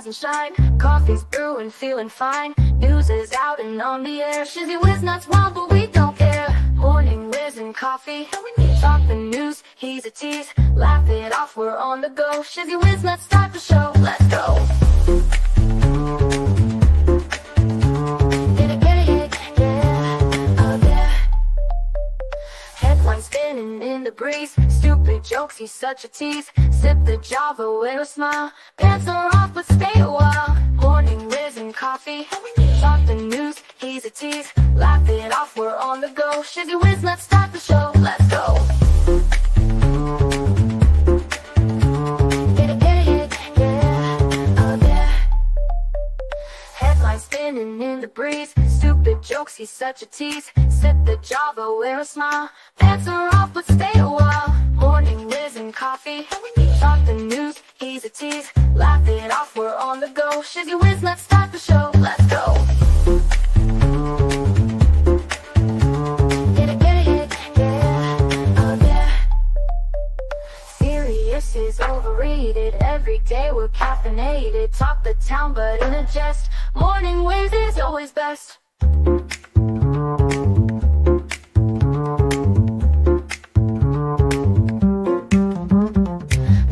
and shine. Coffee's brewing, feeling fine. News is out and on the air. Shizzy whiz nuts wild, but we don't care. Morning whiz and coffee. Talk the news, he's a tease. Laugh it off, we're on the go. Shizzy whiz nuts, start the show. Let's go. Spinning in the breeze, stupid jokes, he's such a tease. Sip the Java with a smile, pants are off but stay a while. Morning whiz and coffee, talk the news, he's a tease. Laugh it off, we're on the go. Shizzy whiz, let's start the show, let's go. Headlines spinning in the breeze, stupid jokes, he's such a tease. Sip the Java, wear a smile, pants are off but stay a while. Morning whiz and coffee, talk the news, he's a tease. Laugh it off, we're on the go. Shizzy whiz, let's start the show, let's go. Serious is overrated, every day we're caffeinated. Talk the town but in a jest, morning whiz is always best.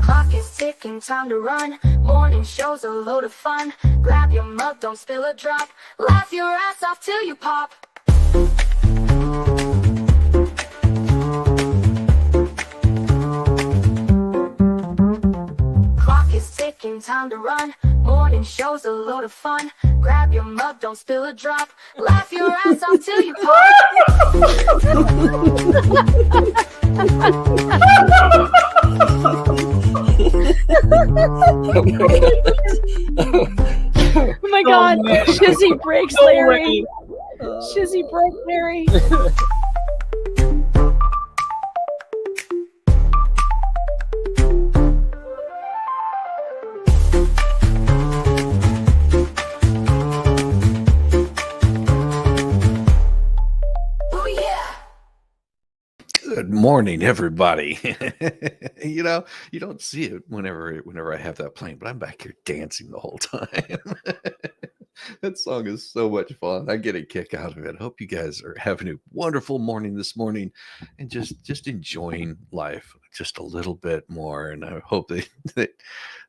Clock is ticking, time to run. Morning show's a load of fun. Grab your mug, don't spill a drop. Laugh your ass off till you pop. Clock is ticking, time to run. Morning show's a load of fun. Grab your mug, don't spill a drop. Laugh your ass off till you pop. Oh my god, Shizzy breaks Larry. Shizzy broke Larry. Good morning, everybody. You know, you don't see it whenever I have that playing, but I'm back here dancing the whole time. That song is so much fun. I get a kick out of it. I hope you guys are having a wonderful morning this morning and just enjoying life just a little bit more. And I hope that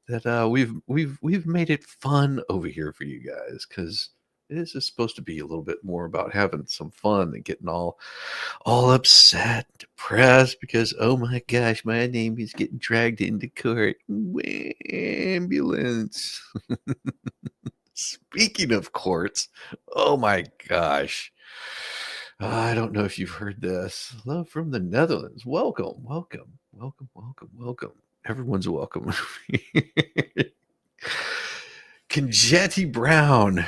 we've made it fun over here for you guys, because this is supposed to be a little bit more about having some fun than getting all upset, depressed because, oh my gosh, my name is getting dragged into court. Ambulance. Speaking of courts, oh my gosh. I don't know if you've heard this. Love from the Netherlands. Welcome. Everyone's welcome. Conjetti Brown,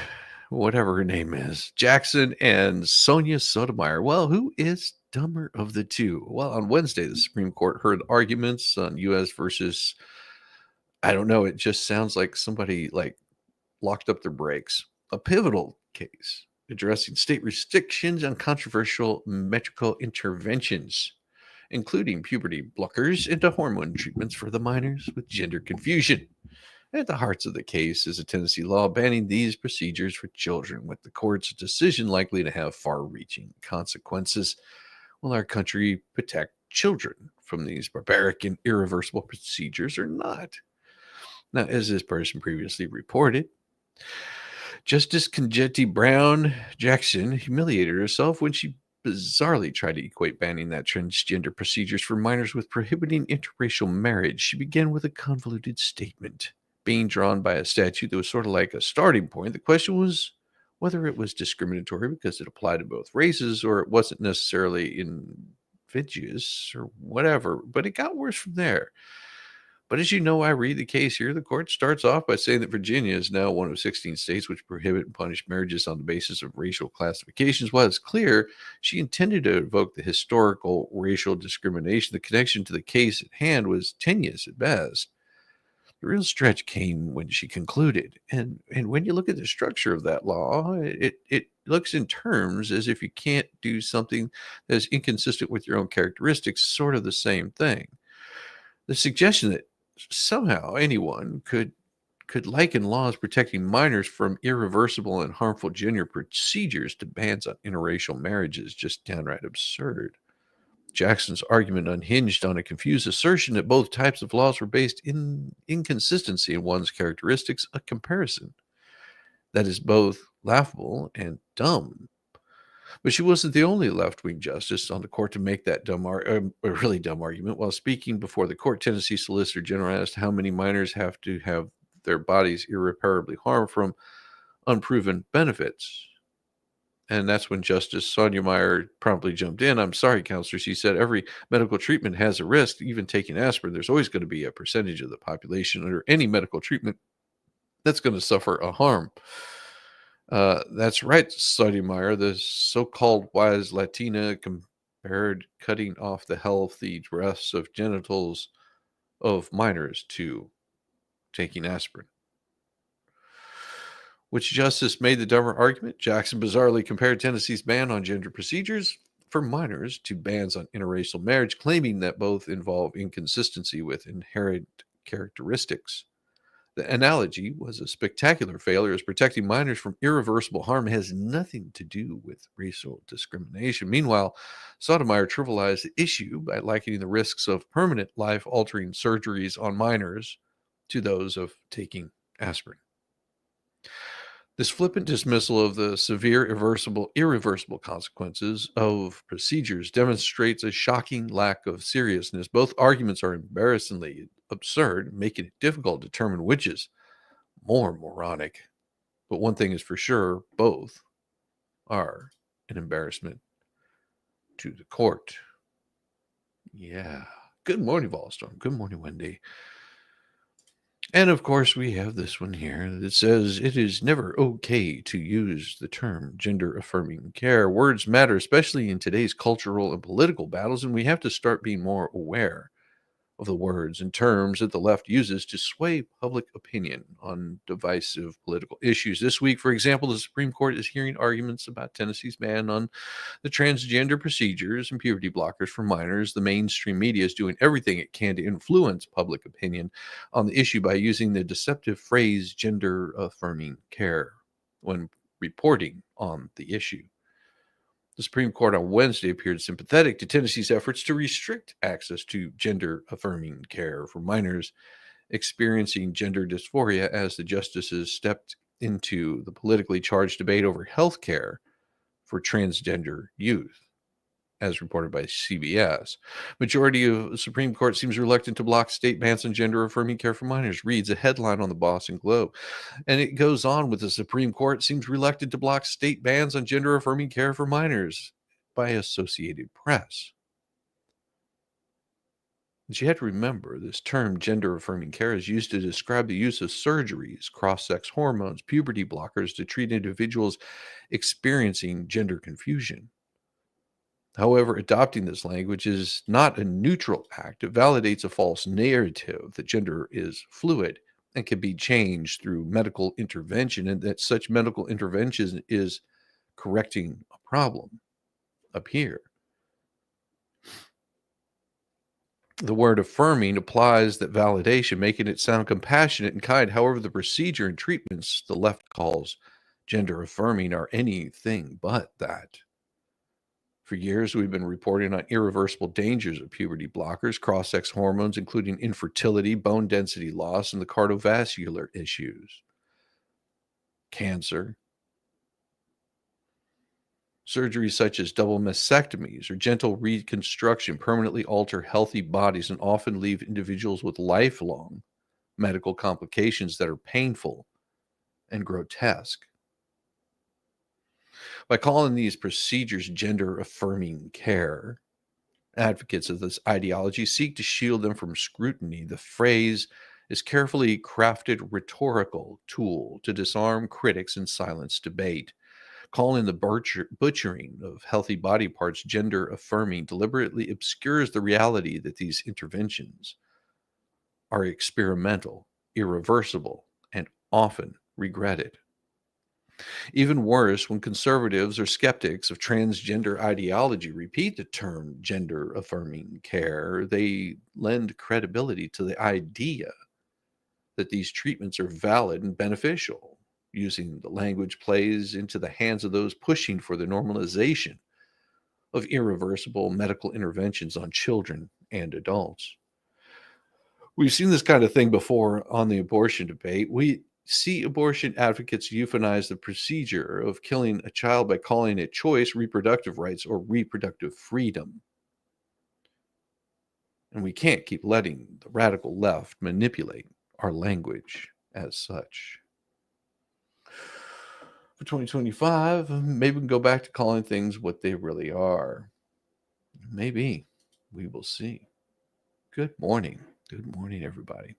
whatever her name is, Jackson and Sonia Sotomayor. Well, who is dumber of the two? Well, on Wednesday, the Supreme Court heard arguments on U.S. versus, I don't know, it just sounds like somebody locked up their brakes. A pivotal case addressing state restrictions on controversial metrical interventions, including puberty blockers and hormone treatments for the minors with gender confusion. At the heart of the case is a Tennessee law banning these procedures for children, with the court's decision likely to have far-reaching consequences. Will our country protect children from these barbaric and irreversible procedures or not? Now, as this person previously reported, Justice Conjetti Brown Jackson humiliated herself when she bizarrely tried to equate banning that transgender procedures for minors with prohibiting interracial marriage. She began with a convoluted statement being drawn by a statute that was sort of like a starting point. The question was whether it was discriminatory because it applied to both races, or it wasn't necessarily invidious or whatever, but it got worse from there. But as you know, I read the case here. The court starts off by saying that Virginia is now one of 16 states which prohibit and punish marriages on the basis of racial classifications. While it's clear she intended to evoke the historical racial discrimination, the connection to the case at hand was tenuous at best. The real stretch came when she concluded. And when you look at the structure of that law, it looks in terms as if you can't do something that is inconsistent with your own characteristics, sort of the same thing. The suggestion that somehow anyone could could liken laws protecting minors from irreversible and harmful gender procedures to bans on interracial marriage is just downright absurd. Jackson's argument unhinged on a confused assertion that both types of laws were based in inconsistency in one's characteristics, a comparison that is both laughable and dumb. But she wasn't the only left-wing justice on the court to make that a really dumb argument. While speaking before the court, Tennessee Solicitor General asked how many minors have to have their bodies irreparably harmed from unproven benefits. And that's when Justice Sonia Meyer promptly jumped in. I'm sorry, counselor. She said every medical treatment has a risk, even taking aspirin. There's always going to be a percentage of the population under any medical treatment that's going to suffer a harm. That's right, Sonia Meyer. The so-called wise Latina compared cutting off the healthy breasts of genitals of minors to taking aspirin. Which justice made the dumber argument? Jackson bizarrely compared Tennessee's ban on gender procedures for minors to bans on interracial marriage, claiming that both involve inconsistency with inherent characteristics. The analogy was a spectacular failure, as protecting minors from irreversible harm has nothing to do with racial discrimination. Meanwhile, Sotomayor trivialized the issue by likening the risks of permanent life-altering surgeries on minors to those of taking aspirin. This flippant dismissal of the severe, irreversible consequences of procedures demonstrates a shocking lack of seriousness. Both arguments are embarrassingly absurd, making it difficult to determine which is more moronic. But one thing is for sure, both are an embarrassment to the court. Yeah. Good morning, Volstorm. Good morning, Wendy. And of course, we have this one here that says it is never okay to use the term gender affirming care. Words matter, especially in today's cultural and political battles, and we have to start being more aware of the words and terms that the left uses to sway public opinion on divisive political issues. This week, for example, the Supreme Court is hearing arguments about Tennessee's ban on the transgender procedures and puberty blockers for minors. The mainstream media is doing everything it can to influence public opinion on the issue by using the deceptive phrase gender affirming care when reporting on the issue. The Supreme Court on Wednesday appeared sympathetic to Tennessee's efforts to restrict access to gender-affirming care for minors experiencing gender dysphoria as the justices stepped into the politically charged debate over health care for transgender youth, as reported by CBS. Majority of the Supreme Court seems reluctant to block state bans on gender-affirming care for minors, reads a headline on the Boston Globe. And it goes on with the Supreme Court seems reluctant to block state bans on gender-affirming care for minors by Associated Press. But you have to remember, this term gender-affirming care is used to describe the use of surgeries, cross-sex hormones, puberty blockers to treat individuals experiencing gender confusion. However, adopting this language is not a neutral act. It validates a false narrative that gender is fluid and can be changed through medical intervention, and that such medical intervention is correcting a problem up here. The word affirming applies that validation, making it sound compassionate and kind. However, the procedure and treatments the left calls gender affirming are anything but that. For years, we've been reporting on irreversible dangers of puberty blockers, cross-sex hormones, including infertility, bone density loss, and the cardiovascular issues. Cancer. Surgeries such as double mastectomies or gentle reconstruction permanently alter healthy bodies and often leave individuals with lifelong medical complications that are painful and grotesque. By calling these procedures gender-affirming care, advocates of this ideology seek to shield them from scrutiny. The phrase is carefully crafted rhetorical tool to disarm critics and silence debate. Calling the butchering of healthy body parts gender-affirming deliberately obscures the reality that these interventions are experimental, irreversible, and often regretted. Even worse, when conservatives or skeptics of transgender ideology repeat the term gender-affirming care, they lend credibility to the idea that these treatments are valid and beneficial. Using the language plays into the hands of those pushing for the normalization of irreversible medical interventions on children and adults. We've seen this kind of thing before on the abortion debate. We see abortion advocates euphemize the procedure of killing a child by calling it choice, reproductive rights, or reproductive freedom. And we can't keep letting the radical left manipulate our language as such. For 2025, maybe we can go back to calling things what they really are. Maybe. We will see. Good morning. Good morning, everybody.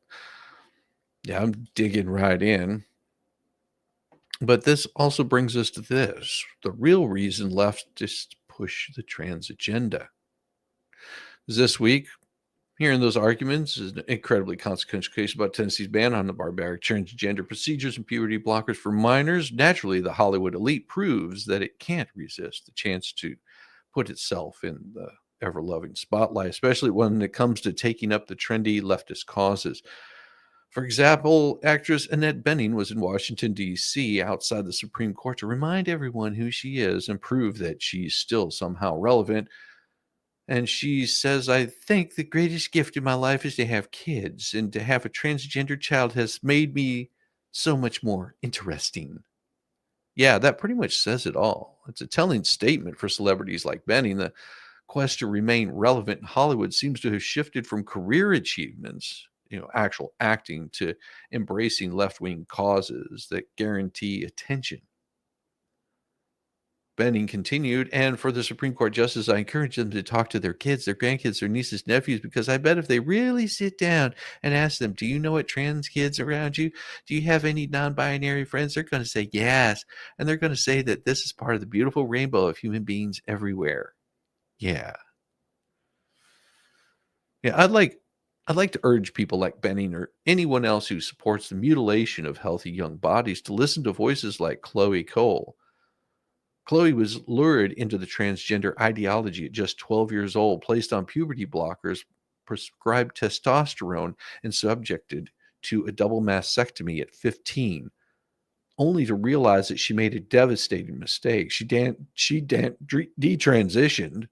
Yeah, I'm digging right in. But this also brings us to this. The real reason leftists push the trans agenda. This week, hearing those arguments is an incredibly consequential case about Tennessee's ban on the barbaric transgender procedures and puberty blockers for minors. Naturally, the Hollywood elite proves that it can't resist the chance to put itself in the ever-loving spotlight, especially when it comes to taking up the trendy leftist causes. For example, actress Annette Bening was in Washington, D.C., outside the Supreme Court to remind everyone who she is and prove that she's still somehow relevant. And she says, I think the greatest gift in my life is to have kids, and to have a transgender child has made me so much more interesting. Yeah, that pretty much says it all. It's a telling statement for celebrities like Bening. The quest to remain relevant in Hollywood seems to have shifted from career achievements, actual acting, to embracing left-wing causes that guarantee attention. Bening continued, and for the Supreme Court justice, I encourage them to talk to their kids, their grandkids, their nieces, nephews, because I bet if they really sit down and ask them, do you know what trans kids around you? Do you have any non-binary friends? They're going to say yes. And they're going to say that this is part of the beautiful rainbow of human beings everywhere. Yeah. Yeah, I'd like to urge people like Bening or anyone else who supports the mutilation of healthy young bodies to listen to voices like Chloe Cole. Chloe was lured into the transgender ideology at just 12 years old, placed on puberty blockers, prescribed testosterone, and subjected to a double mastectomy at 15, only to realize that she made a devastating mistake. She detransitioned.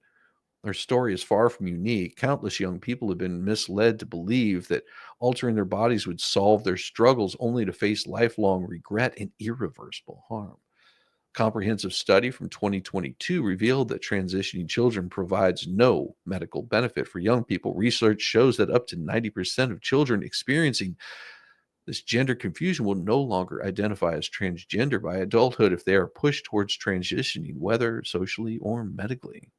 Her story is far from unique. Countless young people have been misled to believe that altering their bodies would solve their struggles, only to face lifelong regret and irreversible harm. Comprehensive study from 2022 revealed that transitioning children provides no medical benefit for young people. Research shows that up to 90% of children experiencing this gender confusion will no longer identify as transgender by adulthood if they are pushed towards transitioning, whether socially or medically.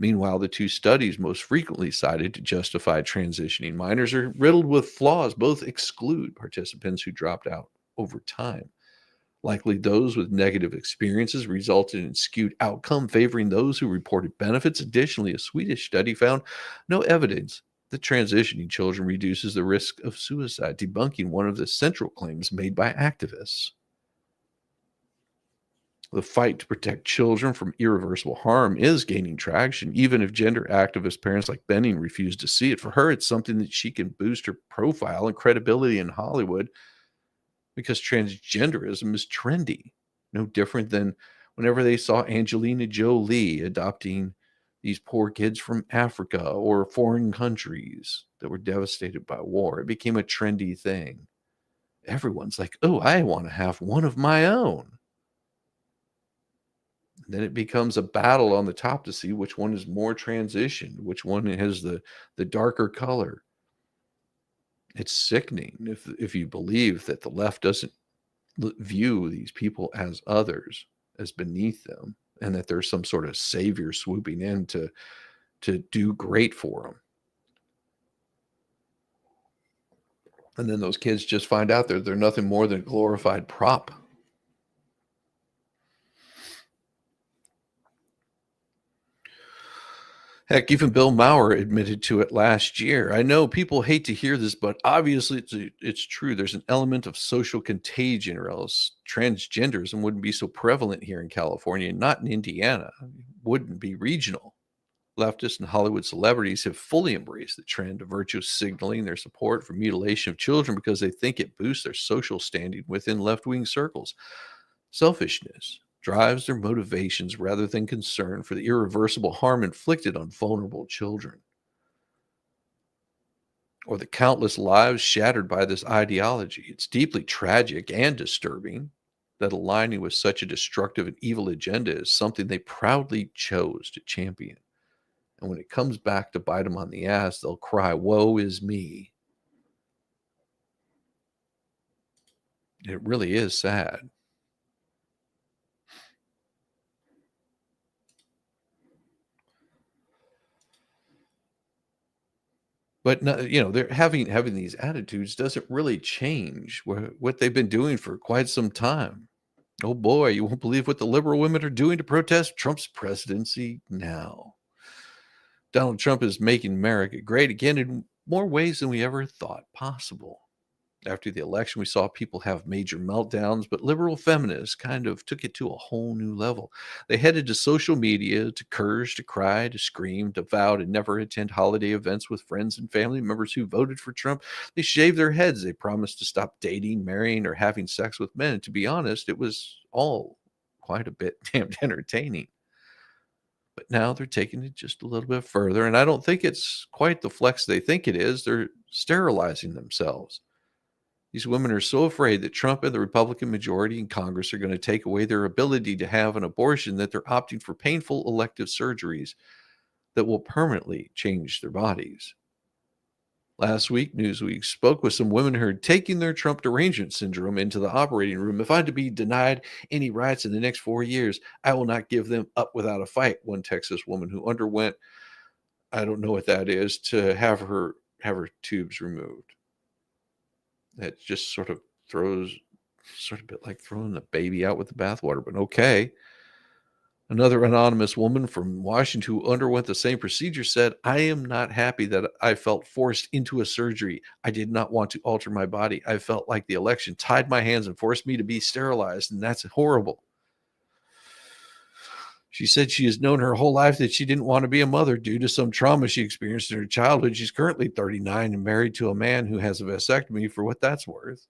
Meanwhile, the two studies most frequently cited to justify transitioning minors are riddled with flaws. Both exclude participants who dropped out over time. Likely those with negative experiences resulted in skewed outcome favoring those who reported benefits. Additionally, a Swedish study found no evidence that transitioning children reduces the risk of suicide, debunking one of the central claims made by activists. The fight to protect children from irreversible harm is gaining traction, even if gender activist parents like Bening refuse to see it. For her, it's something that she can boost her profile and credibility in Hollywood, because transgenderism is trendy, no different than whenever they saw Angelina Jolie adopting these poor kids from Africa or foreign countries that were devastated by war. It became a trendy thing. Everyone's like, oh, I want to have one of my own. And then it becomes a battle on the top to see which one is more transitioned, which one has the darker color. It's sickening if you believe that the left doesn't view these people as others, as beneath them, and that there's some sort of savior swooping in to do great for them. And then those kids just find out they're nothing more than a glorified prop. Heck, even Bill Maher admitted to it last year. I know people hate to hear this, but obviously it's true. There's an element of social contagion, or else transgenderism wouldn't be so prevalent here in California, not in Indiana. It wouldn't be regional. Leftists and Hollywood celebrities have fully embraced the trend of virtue signaling their support for mutilation of children because they think it boosts their social standing within left-wing circles. Selfishness drives their motivations rather than concern for the irreversible harm inflicted on vulnerable children, or the countless lives shattered by this ideology. It's deeply tragic and disturbing that aligning with such a destructive and evil agenda is something they proudly chose to champion. And when it comes back to bite them on the ass, they'll cry, "Woe is me." It really is sad. But no, they're having these attitudes doesn't really change what they've been doing for quite some time. Oh boy, you won't believe what the liberal women are doing to protest Trump's presidency now. Donald Trump is making America great again in more ways than we ever thought possible. After the election, we saw people have major meltdowns, but liberal feminists kind of took it to a whole new level. They headed to social media to curse, to cry, to scream, to vow to never attend holiday events with friends and family members who voted for Trump. They shaved their heads. They promised to stop dating, marrying, or having sex with men. And to be honest, it was all quite a bit damned entertaining. But now they're taking it just a little bit further, and I don't think it's quite the flex they think it is. They're sterilizing themselves. These women are so afraid that Trump and the Republican majority in Congress are going to take away their ability to have an abortion that they're opting for painful elective surgeries that will permanently change their bodies. Last week, Newsweek spoke with some women who are taking their Trump derangement syndrome into the operating room. "If I'm to be denied any rights in the next 4 years, I will not give them up without a fight," one Texas woman who underwent, I don't know what that is, to have her tubes removed. That just sort of a bit like throwing the baby out with the bathwater, but okay. Another anonymous woman from Washington who underwent the same procedure said, "I am not happy that I felt forced into a surgery. I did not want to alter my body. I felt like the election tied my hands and forced me to be sterilized, and that's horrible." She said she has known her whole life that she didn't want to be a mother due to some trauma she experienced in her childhood. She's currently 39 and married to a man who has a vasectomy, for what that's worth.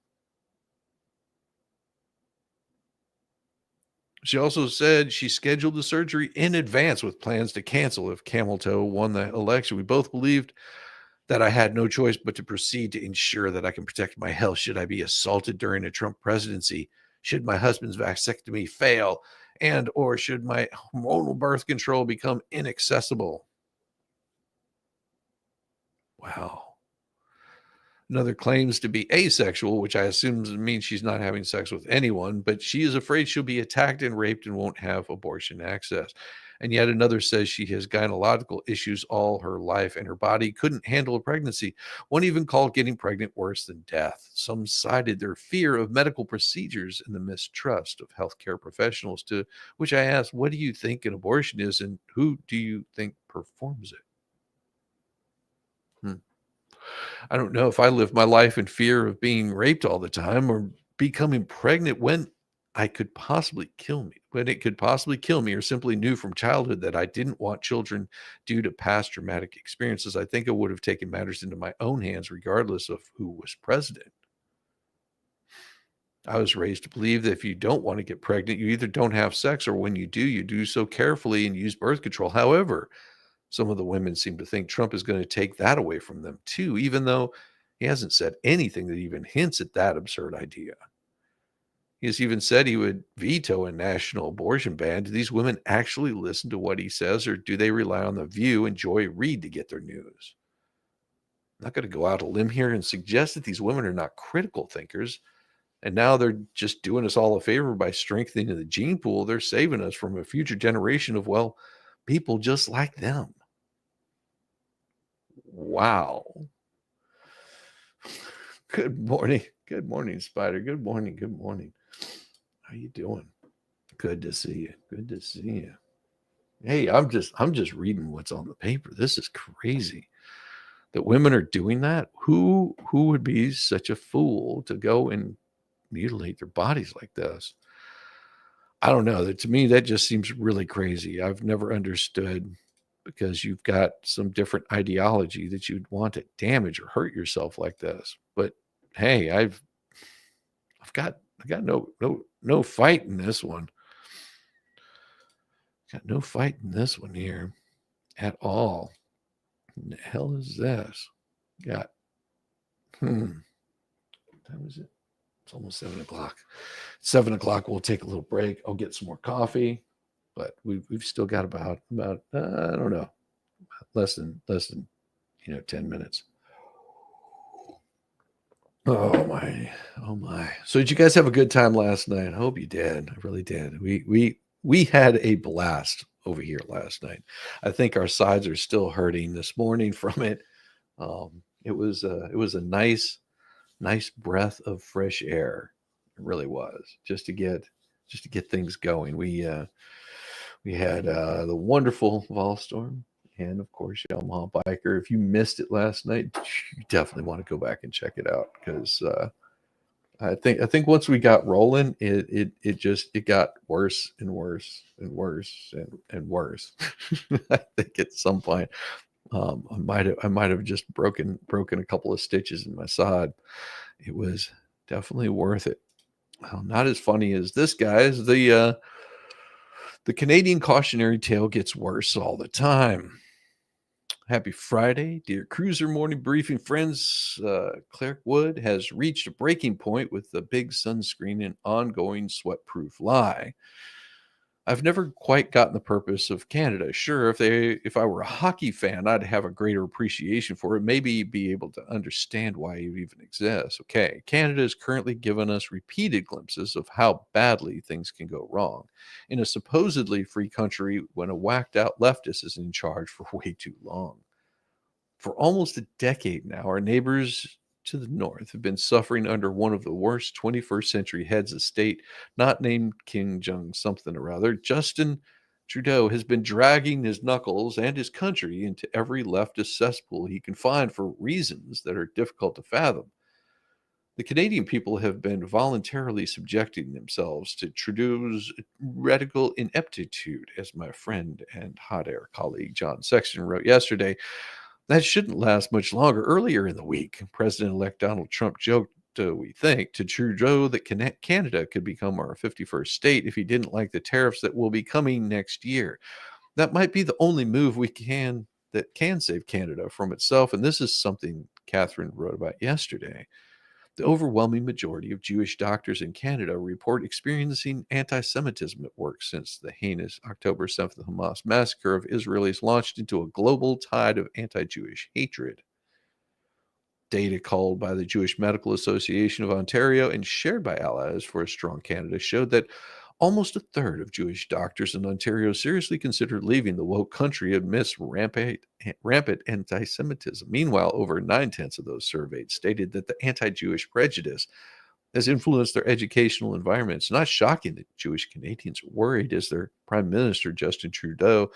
She also said she scheduled the surgery in advance with plans to cancel if Camel Toe won the election. "We both believed that I had no choice but to proceed to ensure that I can protect my health should I be assaulted during a Trump presidency, should my husband's vasectomy fail, and or should my hormonal birth control become inaccessible." Wow. Another claims to be asexual, which I assume means she's not having sex with anyone, but she is afraid she'll be attacked and raped and won't have abortion access. And yet another says she has gynecological issues all her life and her body couldn't handle a pregnancy. One even called getting pregnant worse than death. Some cited their fear of medical procedures and the mistrust of healthcare professionals, to which I asked, what do you think an abortion is and who do you think performs it? I don't know if I lived my life in fear of being raped all the time or becoming pregnant when it could possibly kill me, or simply knew from childhood that I didn't want children due to past traumatic experiences. I think I would have taken matters into my own hands regardless of who was president. I was raised to believe that if you don't want to get pregnant, you either don't have sex, or when you do so carefully and use birth control. However, some of the women seem to think Trump is going to take that away from them too, even though he hasn't said anything that even hints at that absurd idea. He has even said he would veto a national abortion ban. Do these women actually listen to what he says, or do they rely on The View and Joy Reid to get their news? I'm not going to go out a limb here and suggest that these women are not critical thinkers, and now they're just doing us all a favor by strengthening the gene pool. They're saving us from a future generation of, well, people just like them. Wow. Good morning. Good morning, Spider. Good morning. Good morning. How you doing? Good to see you. Good to see you. Hey, I'm just reading what's on the paper. This is crazy that women are doing that. Who would be such a fool to go and mutilate their bodies like this? I don't know. To me, that just seems really crazy. I've never understood because you've got some different ideology that you'd want to damage or hurt yourself like this. But hey, I've got no fight in this one. Got no fight in this one here at all. What the hell is this? Got what time is it? It's almost 7 o'clock. 7 o'clock, we'll take a little break. I'll get some more coffee, but we've still got about I don't know, less than 10 minutes. Oh my. So did you guys have a good time last night? I hope you did. I really did. We had a blast over here last night. I think our sides are still hurting this morning from it. It was a nice breath of fresh air. It really was, just to get things going. We had the wonderful Volstorm, and of course Yamaha Biker. If you missed it last night, you definitely want to go back and check it out, because I think once we got rolling, it got worse and worse and worse and worse. I think at some point I might have just broken a couple of stitches in my side. It was definitely worth it. Well, not as funny as this, guys. The Canadian cautionary tale gets worse all the time. Happy Friday, dear Cruiser Morning Briefing friends. Clark Wood has reached a breaking point with the big sunscreen and ongoing sweat-proof lie. I've never quite gotten the purpose of Canada. Sure, if I were a hockey fan, I'd have a greater appreciation for it, maybe be able to understand why it even exists. Okay, Canada has currently given us repeated glimpses of how badly things can go wrong in a supposedly free country when a whacked out leftist is in charge for way too long. For almost a decade now, our neighbors to the north have been suffering under one of the worst 21st century heads of state, not named King Jong something or other. Justin Trudeau has been dragging his knuckles and his country into every leftist cesspool he can find for reasons that are difficult to fathom. The Canadian people have been voluntarily subjecting themselves to Trudeau's radical ineptitude, as my friend and hot air colleague John Sexton wrote yesterday. That shouldn't last much longer. Earlier in the week, President-elect Donald Trump joked, we think, to Trudeau that Canada could become our 51st state if he didn't like the tariffs that will be coming next year. That might be the only move that can save Canada from itself, and this is something Catherine wrote about yesterday. The overwhelming majority of Jewish doctors in Canada report experiencing anti-Semitism at work since the heinous October 7th Hamas massacre of Israelis launched into a global tide of anti-Jewish hatred. Data culled by the Jewish Medical Association of Ontario and shared by Allies for a Strong Canada showed that almost a third of Jewish doctors in Ontario seriously considered leaving the woke country amidst rampant anti-Semitism. Meanwhile, over 9/10 of those surveyed stated that the anti-Jewish prejudice has influenced their educational environment. It's not shocking that Jewish Canadians are worried, as their Prime Minister, Justin Trudeau,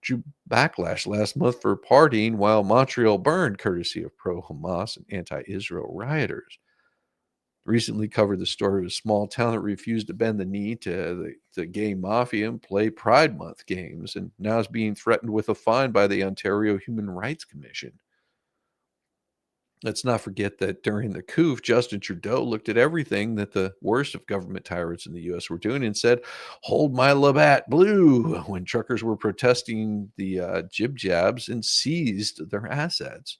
drew backlash last month for partying while Montreal burned, courtesy of pro-Hamas and anti-Israel rioters. Recently covered the story of a small town that refused to bend the knee to the gay mafia and play Pride Month games, and now is being threatened with a fine by the Ontario Human Rights Commission. Let's not forget that during the coup, Justin Trudeau looked at everything that the worst of government tyrants in the U.S. were doing and said, "Hold my Labatt blue," when truckers were protesting the jib-jabs and seized their assets.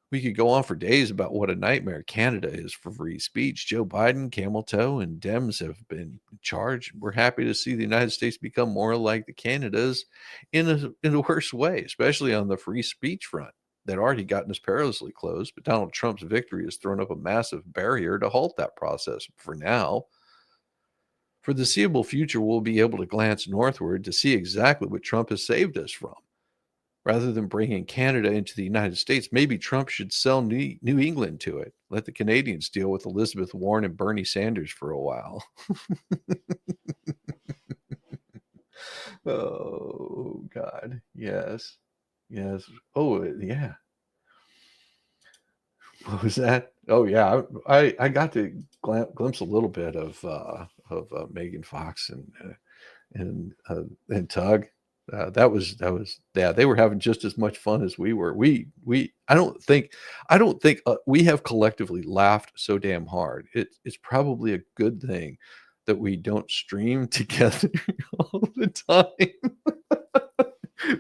We could go on for days about what a nightmare Canada is for free speech. Joe Biden, Camel Toe, and Dems have been charged. We're happy to see the United States become more like the Canadas in a worse way, especially on the free speech front that already gotten us perilously close. But Donald Trump's victory has thrown up a massive barrier to halt that process for now. For the foreseeable future, we'll be able to glance northward to see exactly what Trump has saved us from. Rather than bringing Canada into the United States, maybe Trump should sell New England to it. Let the Canadians deal with Elizabeth Warren and Bernie Sanders for a while. Oh, God. Yes. Yes. Oh, yeah. What was that? Oh, yeah. I got to glimpse a little bit of Megan Fox and Tug. Yeah, they were having just as much fun as we were. I don't think we have collectively laughed so damn hard. It's probably a good thing that we don't stream together all the time.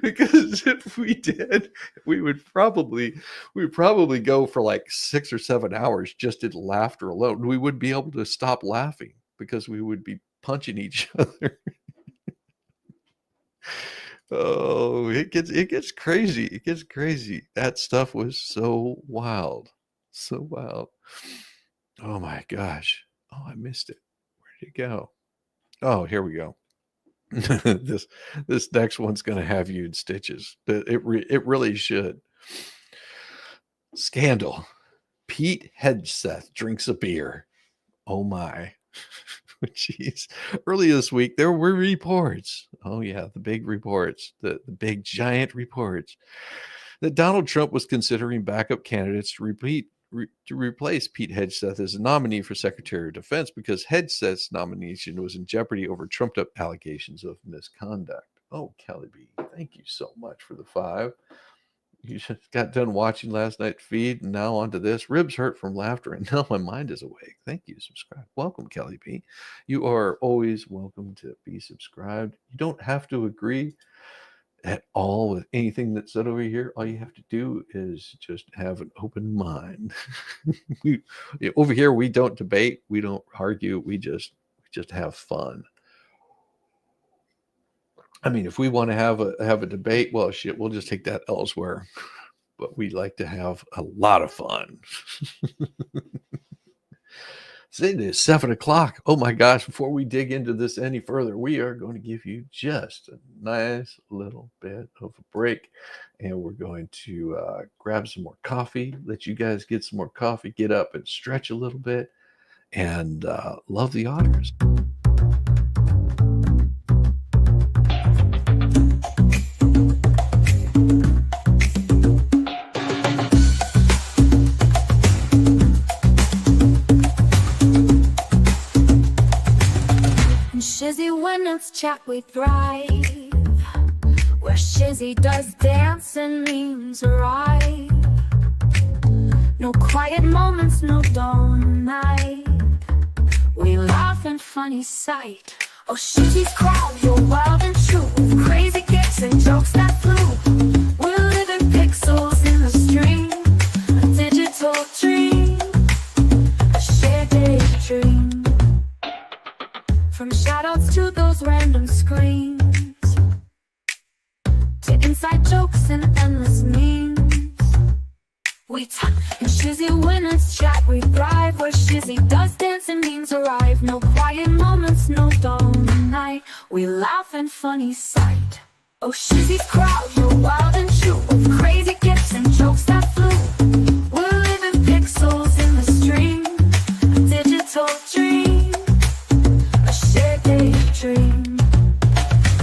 Because if we did, we would probably go for like 6 or 7 hours just in laughter alone. We wouldn't be able to stop laughing because we would be punching each other. Oh, it gets crazy. It gets crazy. That stuff was so wild. So wild. Oh my gosh. Oh, I missed it. Where did it go? Oh, here we go. This next one's going to have you in stitches. It really should. Scandal. Pete Hegseth drinks a beer. Oh my. Jeez. Early this week, there were reports. Oh yeah, the big reports, the big giant reports that Donald Trump was considering backup candidates to replace Pete Hegseth as a nominee for Secretary of Defense because Hegseth's nomination was in jeopardy over trumped-up allegations of misconduct. Oh, Kelly B, thank you so much for the 5. You just got done watching last night's feed, and now onto this. Ribs hurt from laughter, and now my mind is awake. Thank you. Subscribe. Welcome, Kelly B. You are always welcome to be subscribed. You don't have to agree at all with anything that's said over here. All you have to do is just have an open mind. Over here, we don't debate, we don't argue, we just have fun. I mean, if we want to have a debate, well, shit, we'll just take that elsewhere. But we like to have a lot of fun. It is 7 o'clock. Oh my gosh, before we dig into this any further, we are going to give you just a nice little bit of a break. And we're going to grab some more coffee, let you guys get some more coffee, get up and stretch a little bit, and love the honors. Shizzy, when it's chat we thrive, where Shizzy does dance and memes arrive. No quiet moments, no dawn night. We laugh and funny sight. Oh, Shizzy's crowd, you're wild and true, with crazy gifts and jokes that flew. We're living pixels in the stream, a digital dream, a shared daydream. From shoutouts to those random screams, to inside jokes and endless memes. We talk and Shizzy, when it's chat we thrive, where Shizzy does dance and memes arrive. No quiet moments, no dull night. We laugh and funny sight. Oh, Shizzy's crowd, you're wild and true, with crazy gifts and jokes that flew. We're living pixels in the stream, a digital dream, a shared daydream.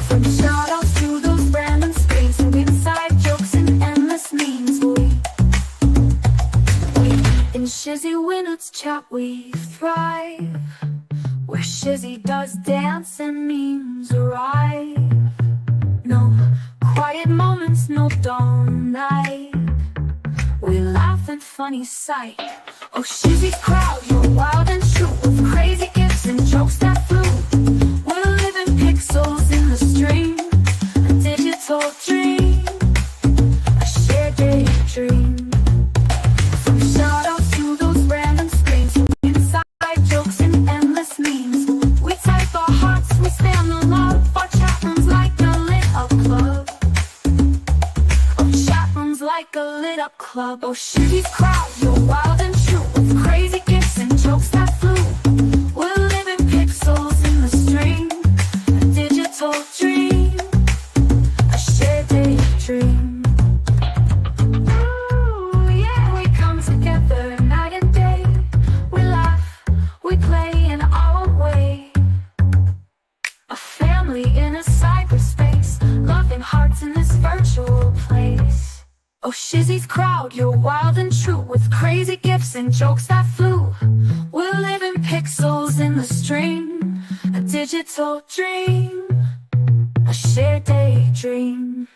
From shoutouts to those random screens, and inside jokes and endless memes. In Shizzy, when it's chat we thrive, where Shizzy does dance and memes arrive. No quiet moments, no dull night. We laugh and funny sight. Oh, Shizzy's crowd, you're wild and true, with crazy gifts and jokes that flew. We're living pixels in the stream, a digital dream, a shared daydream. From shoutouts to those random screens, inside jokes and endless memes. We type our hearts, we spam the love. Our chat rooms like a lit up club. Oh, chat rooms like a lit up club. Oh, Shizzy's crowd, you're wild and true, with crazy gifts and jokes that flew. We're living pixels in the stream, a digital dream, a shared daydream. Ooh, yeah, we come together night and day. We laugh, we play in our own way. A family in a cyberspace, loving hearts in this virtual place. Oh, Shizzy's crowd, you're wild and true, with crazy gifts and jokes that flew. We're living pixels in the stream, a digital dream, a shared daydream. dream.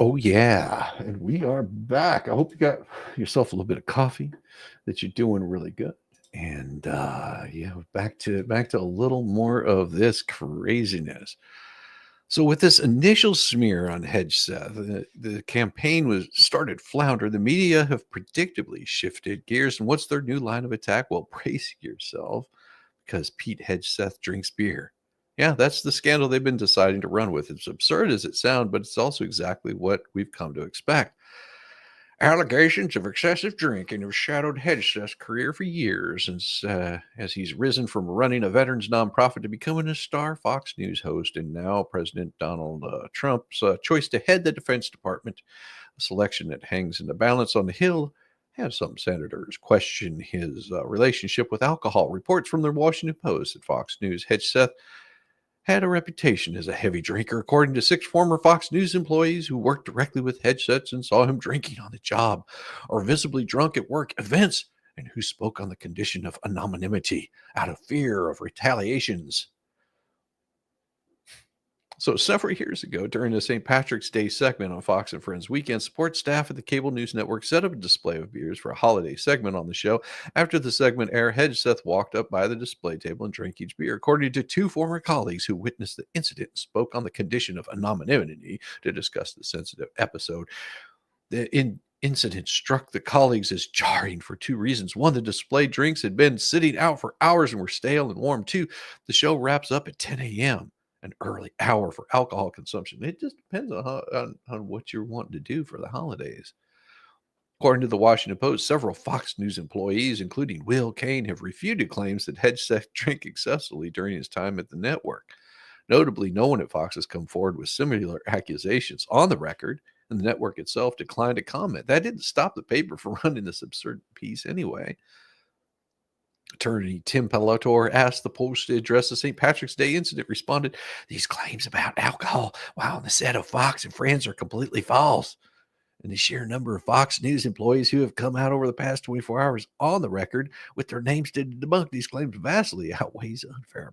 Oh, yeah. And we are back. I hope you got yourself a little bit of coffee, that you're doing really good. And yeah, back to a little more of this craziness. So with this initial smear on Hegseth, the campaign was started flounder. The media have predictably shifted gears. And what's their new line of attack? Well, brace yourself, because Pete Hegseth drinks beer. Yeah, that's the scandal they've been deciding to run with. It's absurd as it sounds, but it's also exactly what we've come to expect. Allegations of excessive drinking have shadowed Hegseth's career for years as he's risen from running a veterans nonprofit to becoming a star Fox News host, and now President Donald Trump's choice to head the Defense Department, a selection that hangs in the balance on the Hill. Have some senators question his relationship with alcohol. Reports from the Washington Post that Fox News Hegseth had a reputation as a heavy drinker, according to 6 former Fox News employees who worked directly with Hegseth and saw him drinking on the job or visibly drunk at work events, and who spoke on the condition of anonymity out of fear of retaliations. So several years ago, during the St. Patrick's Day segment on Fox and Friends Weekend, support staff at the cable news network set up a display of beers for a holiday segment on the show. After the segment aired, Hegseth walked up by the display table and drank each beer. According to 2 former colleagues who witnessed the incident and spoke on the condition of anonymity to discuss the sensitive episode, the incident struck the colleagues as jarring for 2 reasons. One, the display drinks had been sitting out for hours and were stale and warm. 2, the show wraps up at 10 a.m., an early hour for alcohol consumption. It just depends on what you're wanting to do for the holidays. According to the Washington Post, several Fox News employees, including Will Cain, have refuted claims that Hegseth drank excessively during his time at the network. Notably, no one at Fox has come forward with similar accusations on the record, and the network itself declined to comment. That didn't stop the paper from running this absurd piece anyway. Attorney Tim Pelator asked the Post to address the St. Patrick's Day incident, responded, "These claims about alcohol while on the set of Fox and Friends are completely false. And the sheer number of Fox News employees who have come out over the past 24 hours on the record with their names to debunk these claims vastly outweighs unfair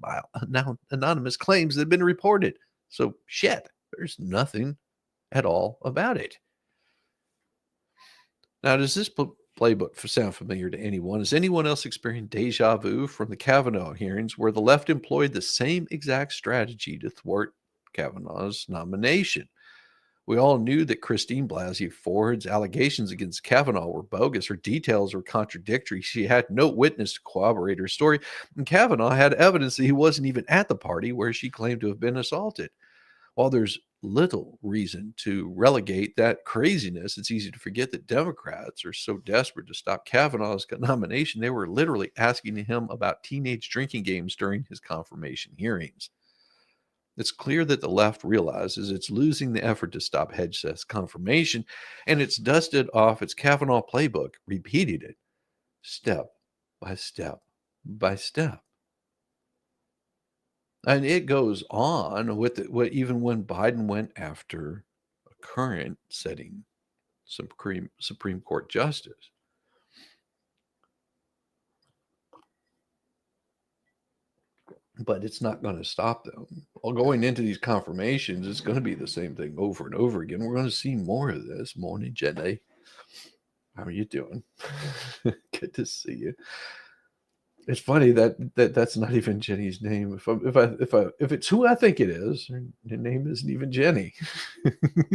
anonymous claims that have been reported. So shit, there's nothing at all about it." Now, does this playbook sound familiar to anyone? Has anyone else experienced deja vu from the Kavanaugh hearings, where the left employed the same exact strategy to thwart Kavanaugh's nomination? We all knew that Christine Blasey Ford's allegations against Kavanaugh were bogus. Her details were contradictory. She had no witness to corroborate her story, and Kavanaugh had evidence that he wasn't even at the party where she claimed to have been assaulted. While there's little reason to relegate that craziness, it's easy to forget that Democrats are so desperate to stop Kavanaugh's nomination, they were literally asking him about teenage drinking games during his confirmation hearings. It's clear that the left realizes it's losing the effort to stop Hegseth's confirmation, and it's dusted off its Kavanaugh playbook, repeating it step by step by step. And it goes on with even when Biden went after a current sitting Supreme Court justice. But it's not going to stop them. Well, going into these confirmations, it's going to be the same thing over and over again. We're going to see more of this. Morning, Jenny. How are you doing? Good to see you. It's funny that's not even Jenny's name. If it's who I think it is, her name isn't even Jenny.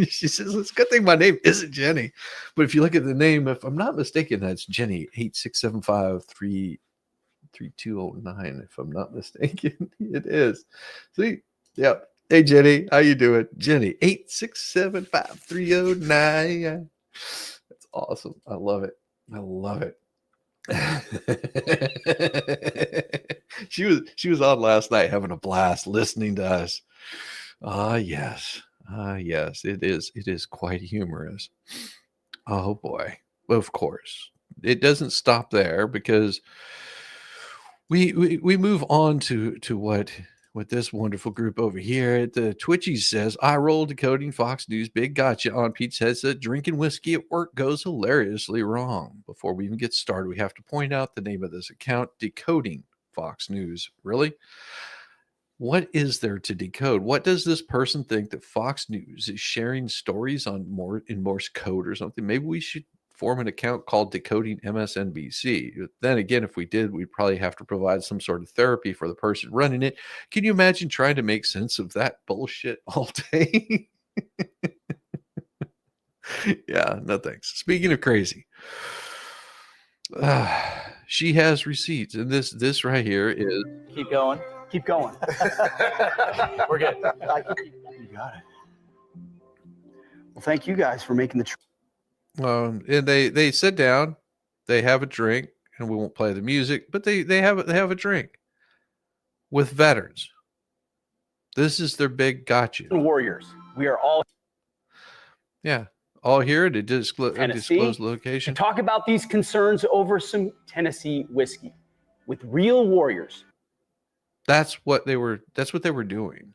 She says, "It's a good thing my name isn't Jenny." But if you look at the name, if I'm not mistaken, that's Jenny 867533209. If I'm not mistaken, it is. See, yep. Hey Jenny, how you doing? Jenny 8675309. That's awesome. I love it. I love it. She was on last night having a blast listening to us. Yes, it is quite humorous. Oh boy. Of course, it doesn't stop there, because We move on to what this wonderful group over here at the Twitchies says. I roll decoding Fox News big gotcha on Pete's headset. Drinking whiskey at work goes hilariously wrong. Before we even get started, we have to point out the name of this account, Decoding Fox News. Really? What is there to decode? What does this person think that Fox News is sharing stories on in Morse code or something? Maybe we should form an account called Decoding MSNBC. Then again, if we did, we'd probably have to provide some sort of therapy for the person running it. Can you imagine trying to make sense of that bullshit all day? Yeah, no thanks. Speaking of crazy, she has receipts, and this right here is. Keep going. Keep going. We're good. You got it. Well, thank you guys for making the trip. And they sit down, they have a drink, and we won't play the music, but they have a drink with veterans. This is their big gotcha. Warriors. We are all all here to disclose location. To talk about these concerns over some Tennessee whiskey with real warriors. That's what they were doing.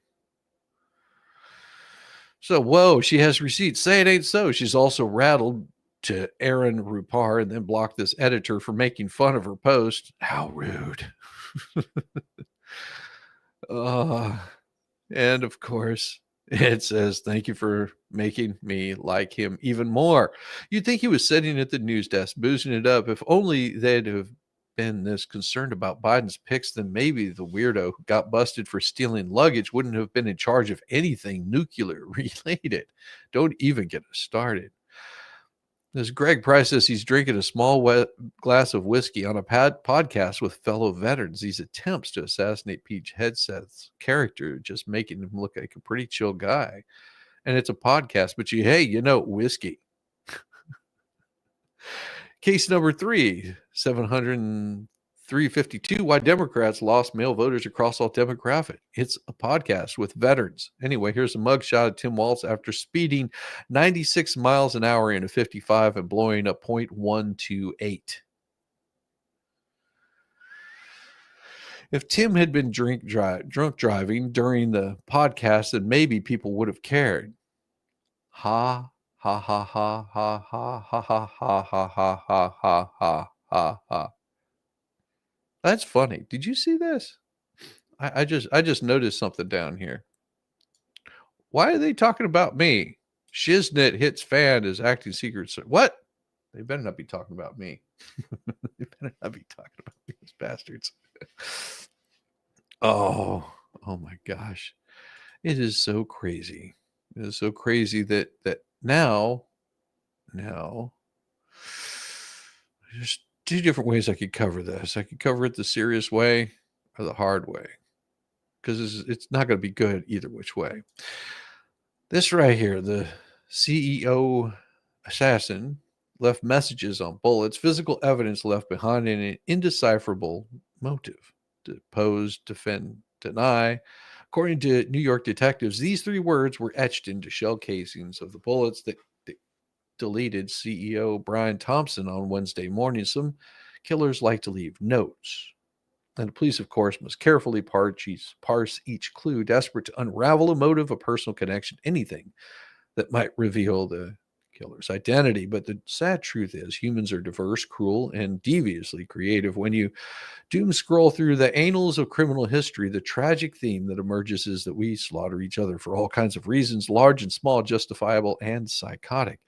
So, whoa, she has receipts. Say it ain't so. She's also rattled to Aaron Rupar and then blocked this editor for making fun of her post. How rude. And of course, it says, thank you for making me like him even more. You'd think he was sitting at the news desk, boozing it up. If only they'd have been this concerned about Biden's picks, then maybe the weirdo who got busted for stealing luggage wouldn't have been in charge of anything nuclear related. Don't even get us started. As Greg Price says, he's drinking a small glass of whiskey on a podcast with fellow veterans. These attempts to assassinate Pete Hegseth's character, just making him look like a pretty chill guy. And it's a podcast, but whiskey. Case number 352, why Democrats lost male voters across all demographics. It's a podcast with veterans. Anyway, here's a mugshot of Tim Walz after speeding 96 miles an hour in a 55 and blowing up .128. If Tim had been drunk driving during the podcast, then maybe people would have cared. Ha ha ha ha ha ha ha ha ha ha ha ha ha ha ha. That's funny. Did you see this? I just noticed something down here. Why are they talking about me? Shiznit hits fan is acting secret. What? They better not be talking about me. They better not be talking about me, these bastards. Oh my gosh. It is so crazy. It is so crazy that now there's two different ways I could cover this. I could cover it the serious way or the hard way, because it's not going to be good either which way. This right here, the CEO assassin left messages on bullets, physical evidence left behind, and an indecipherable motive: depose, defend, deny. According to New York detectives, these three words were etched into shell casings of the bullets that deleted CEO Brian Thompson on Wednesday morning. Some killers like to leave notes, and the police, of course, must carefully parse each clue, desperate to unravel a motive, a personal connection, anything that might reveal the killer's identity. But the sad truth is, humans are diverse, cruel, and deviously creative. When you doom scroll through the annals of criminal history, the tragic theme that emerges is that we slaughter each other for all kinds of reasons, large and small, justifiable and psychotic.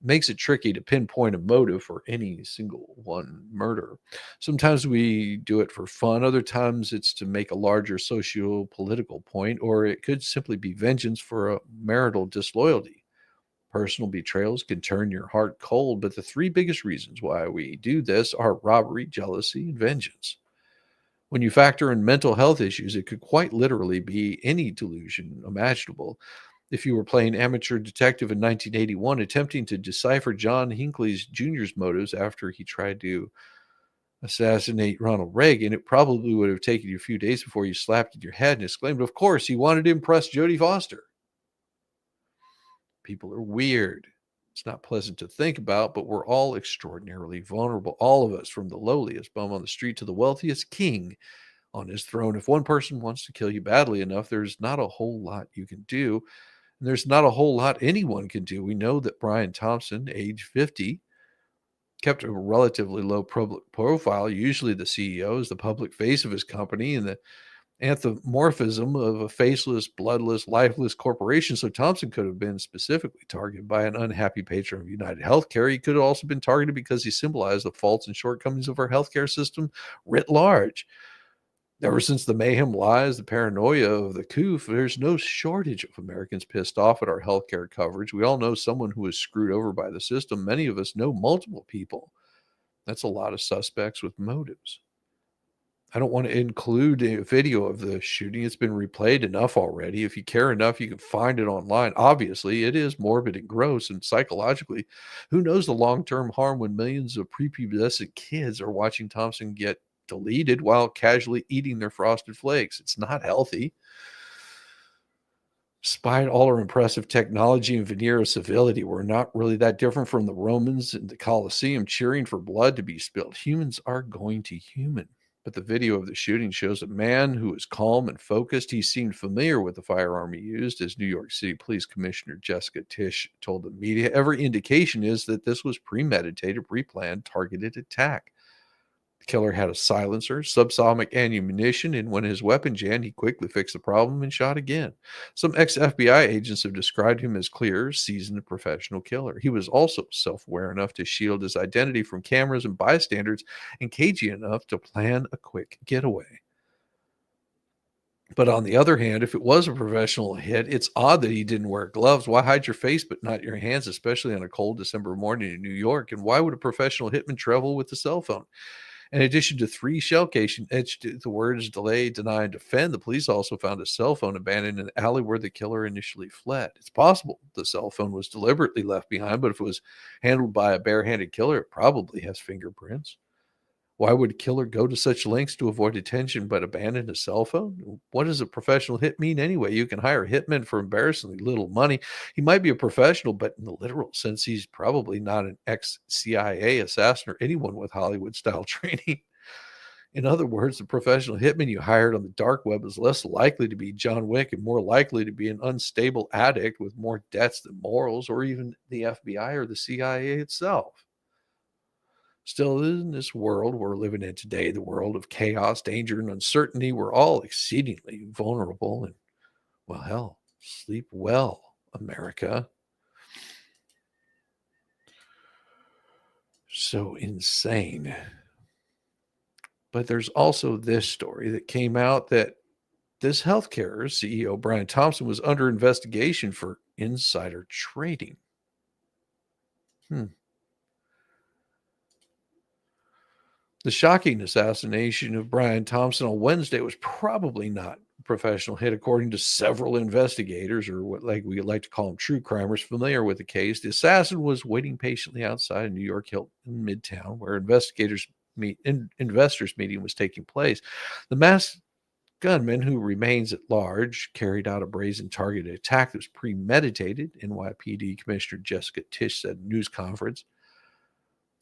Makes it tricky to pinpoint a motive for any single one murder. Sometimes we do it for fun. Other times it's to make a larger socio-political point, or it could simply be vengeance for a marital disloyalty. Personal betrayals can turn your heart cold, but the three biggest reasons why we do this are robbery, jealousy, and vengeance. When you factor in mental health issues, it could quite literally be any delusion imaginable. If you were playing amateur detective in 1981, attempting to decipher John Hinckley Jr.'s motives after he tried to assassinate Ronald Reagan, it probably would have taken you a few days before you slapped at your head and exclaimed, of course, he wanted to impress Jodie Foster. People are weird. It's not pleasant to think about, but we're all extraordinarily vulnerable. All of us, from the lowliest bum on the street to the wealthiest king on his throne. If one person wants to kill you badly enough, there's not a whole lot you can do. And there's not a whole lot anyone can do. We know that Brian Thompson, age 50, kept a relatively low public profile. Usually the CEO is the public face of his company and the anthropomorphism of a faceless, bloodless, lifeless corporation. So Thompson could have been specifically targeted by an unhappy patron of United Healthcare. He could have also been targeted because he symbolized the faults and shortcomings of our healthcare system writ large. Ever since the mayhem, lies, the paranoia of the coup, there's no shortage of Americans pissed off at our healthcare coverage. We all know someone who was screwed over by the system. Many of us know multiple people. That's a lot of suspects with motives. I don't want to include a video of the shooting. It's been replayed enough already. If you care enough, you can find it online. Obviously, it is morbid and gross, and psychologically, who knows the long-term harm when millions of prepubescent kids are watching Thompson get deleted while casually eating their frosted flakes. It's not healthy. Despite all our impressive technology and veneer of civility, we're not really that different from the Romans in the Colosseum cheering for blood to be spilled. Humans are going to human. But the video of the shooting shows a man who is calm and focused. He seemed familiar with the firearm he used, as New York City Police Commissioner Jessica Tisch told the media. Every indication is that this was premeditated, pre-planned, targeted attack. The killer had a silencer, subsonic ammunition, and when his weapon jammed, he quickly fixed the problem and shot again. Some ex-FBI agents have described him as clear, seasoned professional killer. He was also self-aware enough to shield his identity from cameras and bystanders, and cagey enough to plan a quick getaway. But on the other hand, if it was a professional hit, it's odd that he didn't wear gloves. Why hide your face but not your hands, especially on a cold December morning in New York? And why would a professional hitman travel with a cell phone? In addition to 3 shell casings etched to the words delay, deny, and defend, the police also found a cell phone abandoned in the alley where the killer initially fled. It's possible the cell phone was deliberately left behind, but if it was handled by a barehanded killer, it probably has fingerprints. Why would a killer go to such lengths to avoid attention but abandon a cell phone? What does a professional hit mean anyway? You can hire hitmen for embarrassingly little money. He might be a professional, but in the literal sense, he's probably not an ex-CIA assassin or anyone with Hollywood-style training. In other words, the professional hitman you hired on the dark web is less likely to be John Wick and more likely to be an unstable addict with more debts than morals, or even the FBI or the CIA itself. Still, in this world we're living in today, the world of chaos, danger, and uncertainty, we're all exceedingly vulnerable. And, well, hell, sleep well, America. So insane. But there's also this story that came out that this healthcare CEO, Brian Thompson, was under investigation for insider trading. The shocking assassination of Brian Thompson on Wednesday was probably not a professional hit, according to several investigators, or what we like to call them true crimers familiar with the case. The assassin was waiting patiently outside New York Hilton in Midtown, where investors meeting was taking place. The masked gunman, who remains at large, carried out a brazen targeted attack that was premeditated, NYPD Commissioner Jessica Tisch said in a news conference.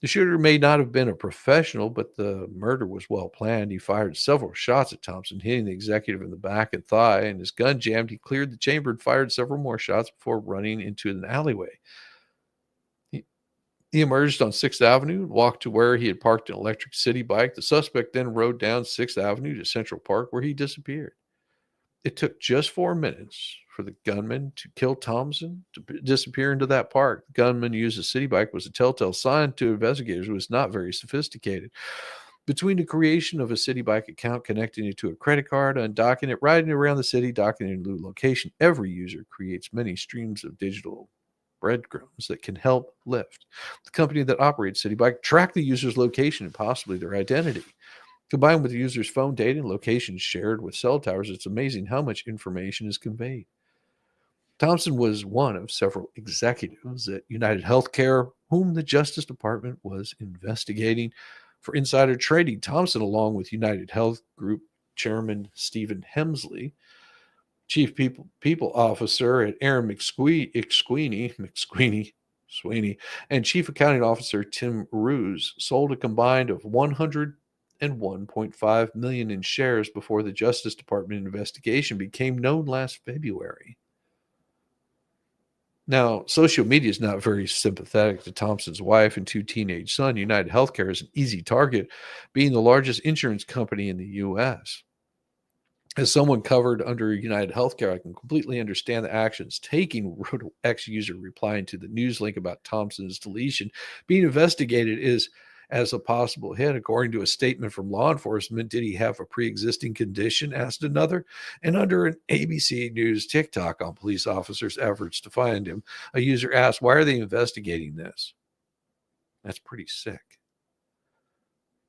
The shooter may not have been a professional, but the murder was well planned. He fired several shots at Thompson, hitting the executive in the back and thigh, and his gun jammed. He cleared the chamber and fired several more shots before running into an alleyway. He emerged on 6th Avenue and walked to where he had parked an electric city bike. The suspect then rode down 6th Avenue to Central Park, where he disappeared. It took just 4 minutes for the gunman to kill Thompson to disappear into that park. The gunman used a city bike was a telltale sign to investigators. It was not very sophisticated. Between the creation of a city bike account, connecting it to a credit card, undocking it, riding around the city, docking it in a new location, every user creates many streams of digital breadcrumbs that can help Lyft, the company that operates City Bike, track the user's location and possibly their identity. Combined with the user's phone data and locations shared with cell towers, it's amazing how much information is conveyed. Thompson was one of several executives at United Healthcare, whom the Justice Department was investigating for insider trading. Thompson, along with United Health Group Chairman Stephen Hemsley, Chief People Officer at Aaron McSqueeny, Sweeney, and Chief Accounting Officer Tim Ruse sold a combined of 101.5 million in shares before the Justice Department investigation became known last February. Now, social media is not very sympathetic to Thompson's wife and 2 teenage sons. United Healthcare is an easy target, being the largest insurance company in the U.S. As someone covered under United Healthcare, I can completely understand the actions taking, wrote an ex-user replying to the news link about Thompson's deletion. Being investigated is as a possible hit. According to a statement from law enforcement, did he have a pre-existing condition? Asked another. And under an ABC News TikTok on police officers' efforts to find him, a user asked, why are they investigating this? That's pretty sick.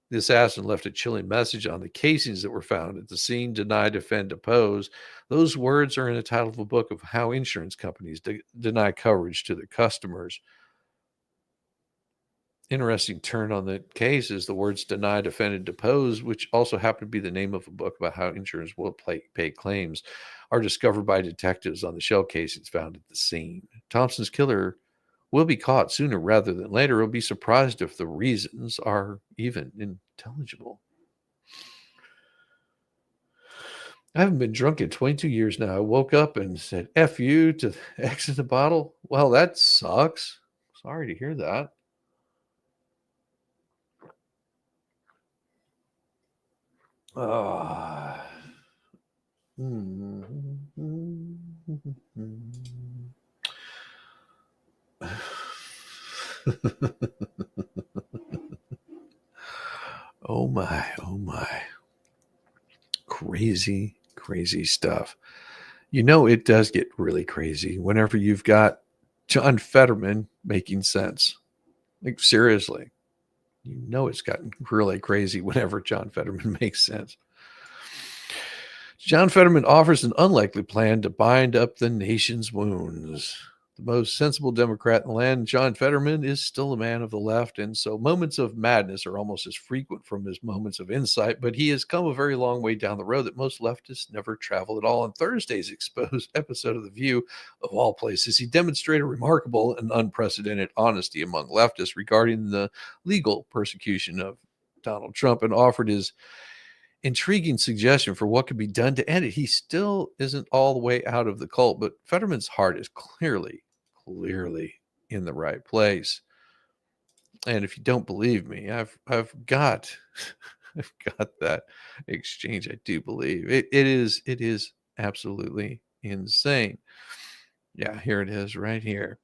The assassin left a chilling message on the casings that were found at the scene: deny, defend, depose. Those words are in the title of a book of how insurance companies deny coverage to their customers. Interesting turn on the case is the words deny, defend, and depose, which also happen to be the name of a book about how insurance will pay claims, are discovered by detectives on the shell casings found at the scene. Thompson's killer will be caught sooner rather than later. We'll be surprised if the reasons are even intelligible. I haven't been drunk in 22 years now. I woke up and said, F you to X in the bottle. Well, that sucks. Sorry to hear that. Oh my, oh my. Crazy, crazy stuff. You know, it does get really crazy whenever you've got John Fetterman making sense. Like, seriously. You know it's gotten really crazy whenever John Fetterman makes sense. John Fetterman offers an unlikely plan to bind up the nation's wounds. The most sensible Democrat in the land, John Fetterman, is still a man of the left, and so moments of madness are almost as frequent from his moments of insight, but he has come a very long way down the road that most leftists never travel at all. On Thursday's exposed episode of The View, of all places, he demonstrated remarkable and unprecedented honesty among leftists regarding the legal persecution of Donald Trump and offered his intriguing suggestion for what could be done to end it. He still isn't all the way out of the cult, but Fetterman's heart is clearly in the right place. And if you don't believe me, I've got I've got that exchange. I do believe it is absolutely insane. Yeah, here it is right here.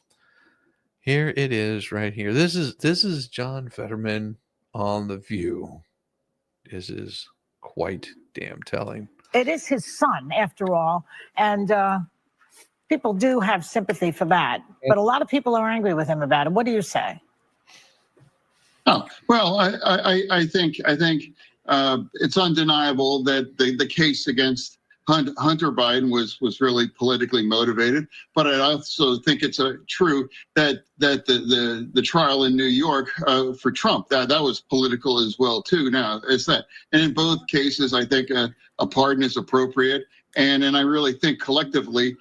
Here it is right here. This is John Fetterman on The View. This is quite damn telling. It is his son, after all, and people do have sympathy for that. But a lot of people are angry with him about it. What do you say? Oh, well, I think it's undeniable that the case against Hunter Biden was really politically motivated. But I also think it's true that the trial in New York for Trump that was political as well too. Now it's that, and in both cases, I think a pardon is appropriate. And I really think collectively,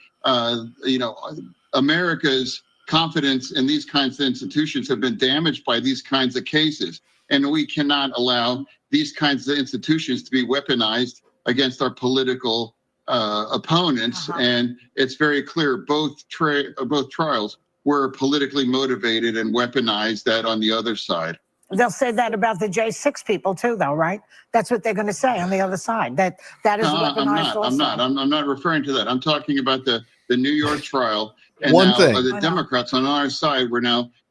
America's confidence in these kinds of institutions have been damaged by these kinds of cases. And we cannot allow these kinds of institutions to be weaponized against our political opponents. And it's very clear both trials were politically motivated and weaponized that on the other side. They'll say that about the J6 people too, though, right? That's what they're going to say on the other side. That is weaponized also. I'm not referring to that. I'm talking about the New York trial. And One now thing. the Democrats on our side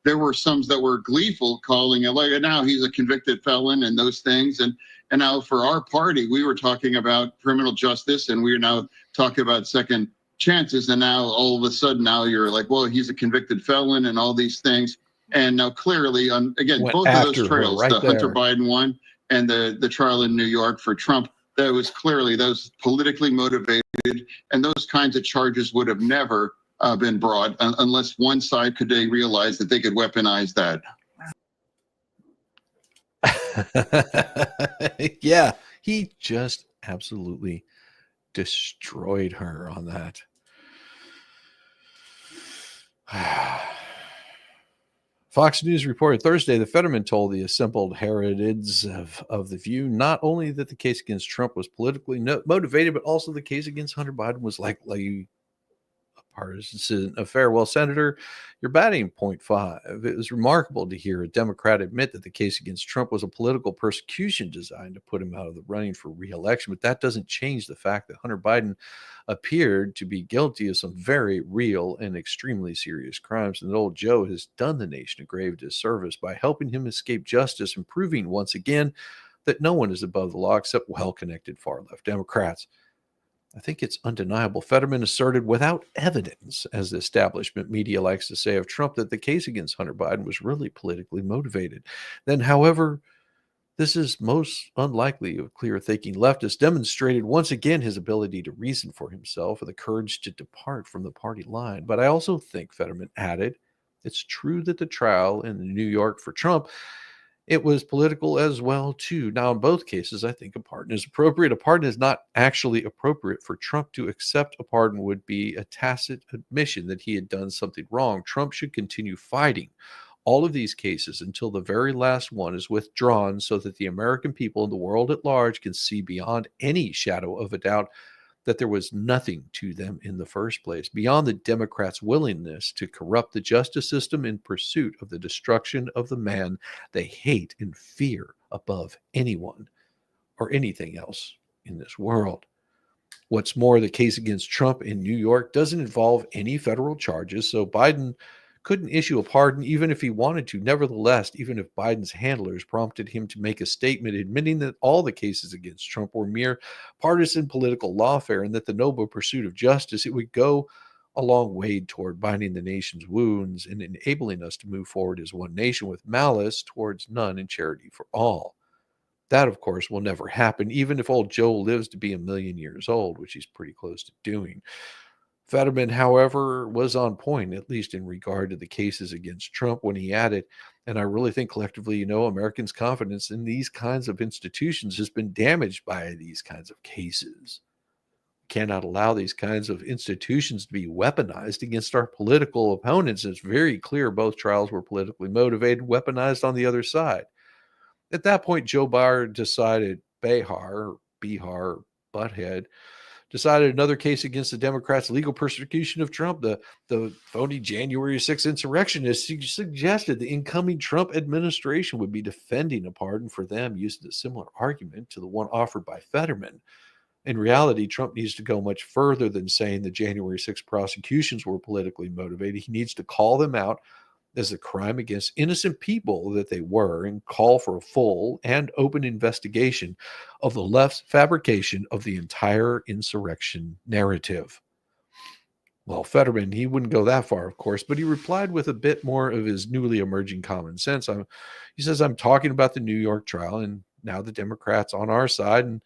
there were some that were gleeful, calling it like now he's a convicted felon and those things. And now for our party, we were talking about criminal justice, and we are now talking about second chances. And now all of a sudden, now you're like, well, he's a convicted felon and all these things. And now clearly, again, both of those trials, the Hunter Biden one and the trial in New York for Trump, that was politically motivated, and those kinds of charges would have never been brought unless one side could realize that they could weaponize that. Yeah, he just absolutely destroyed her on that. Fox News reported Thursday that Fetterman told the assembled heretics of The View not only that the case against Trump was politically motivated, but also the case against Hunter Biden was likely a partisan affair. Well, Senator, you're batting .5. It was remarkable to hear a Democrat admit that the case against Trump was a political persecution designed to put him out of the running for re-election, but that doesn't change the fact that Hunter Biden appeared to be guilty of some very real and extremely serious crimes. And that old Joe has done the nation a grave disservice by helping him escape justice and proving once again that no one is above the law except well-connected far-left Democrats. I think it's undeniable. Fetterman asserted without evidence, as the establishment media likes to say of Trump, that the case against Hunter Biden was really politically motivated. Then, however, this is most unlikely of clear-thinking leftists, demonstrated once again his ability to reason for himself and the courage to depart from the party line. But I also think Fetterman added, it's true that the trial in New York for Trump, it was political as well, too. Now, in both cases, I think a pardon is appropriate. A pardon is not actually appropriate. For Trump to accept a pardon would be a tacit admission that he had done something wrong. Trump should continue fighting all of these cases until the very last one is withdrawn so that the American people and the world at large can see beyond any shadow of a doubt that there was nothing to them in the first place, beyond the Democrats' willingness to corrupt the justice system in pursuit of the destruction of the man they hate and fear above anyone or anything else in this world. What's more, the case against Trump in New York doesn't involve any federal charges, so Biden couldn't issue a pardon even if he wanted to. Nevertheless, even if Biden's handlers prompted him to make a statement admitting that all the cases against Trump were mere partisan political lawfare and that the noble pursuit of justice, it would go a long way toward binding the nation's wounds and enabling us to move forward as one nation with malice towards none and charity for all. That, of course, will never happen, even if old Joe lives to be 1,000,000 years old, which he's pretty close to doing. Fetterman, however, was on point, at least in regard to the cases against Trump, when he added, and I really think collectively, Americans' confidence in these kinds of institutions has been damaged by these kinds of cases. We cannot allow these kinds of institutions to be weaponized against our political opponents. It's very clear both trials were politically motivated, weaponized on the other side. At that point, Joe Biden decided, Bihar, Butthead, decided another case against the Democrats' legal persecution of Trump. The phony January 6th insurrectionists suggested the incoming Trump administration would be defending a pardon for them using a similar argument to the one offered by Fetterman. In reality, Trump needs to go much further than saying the January 6th prosecutions were politically motivated. He needs to call them out as a crime against innocent people that they were and call for a full and open investigation of the left's fabrication of the entire insurrection narrative. Well, Fetterman, he wouldn't go that far, of course, but he replied with a bit more of his newly emerging common sense. He says, I'm talking about the New York trial and now the Democrats on our side, and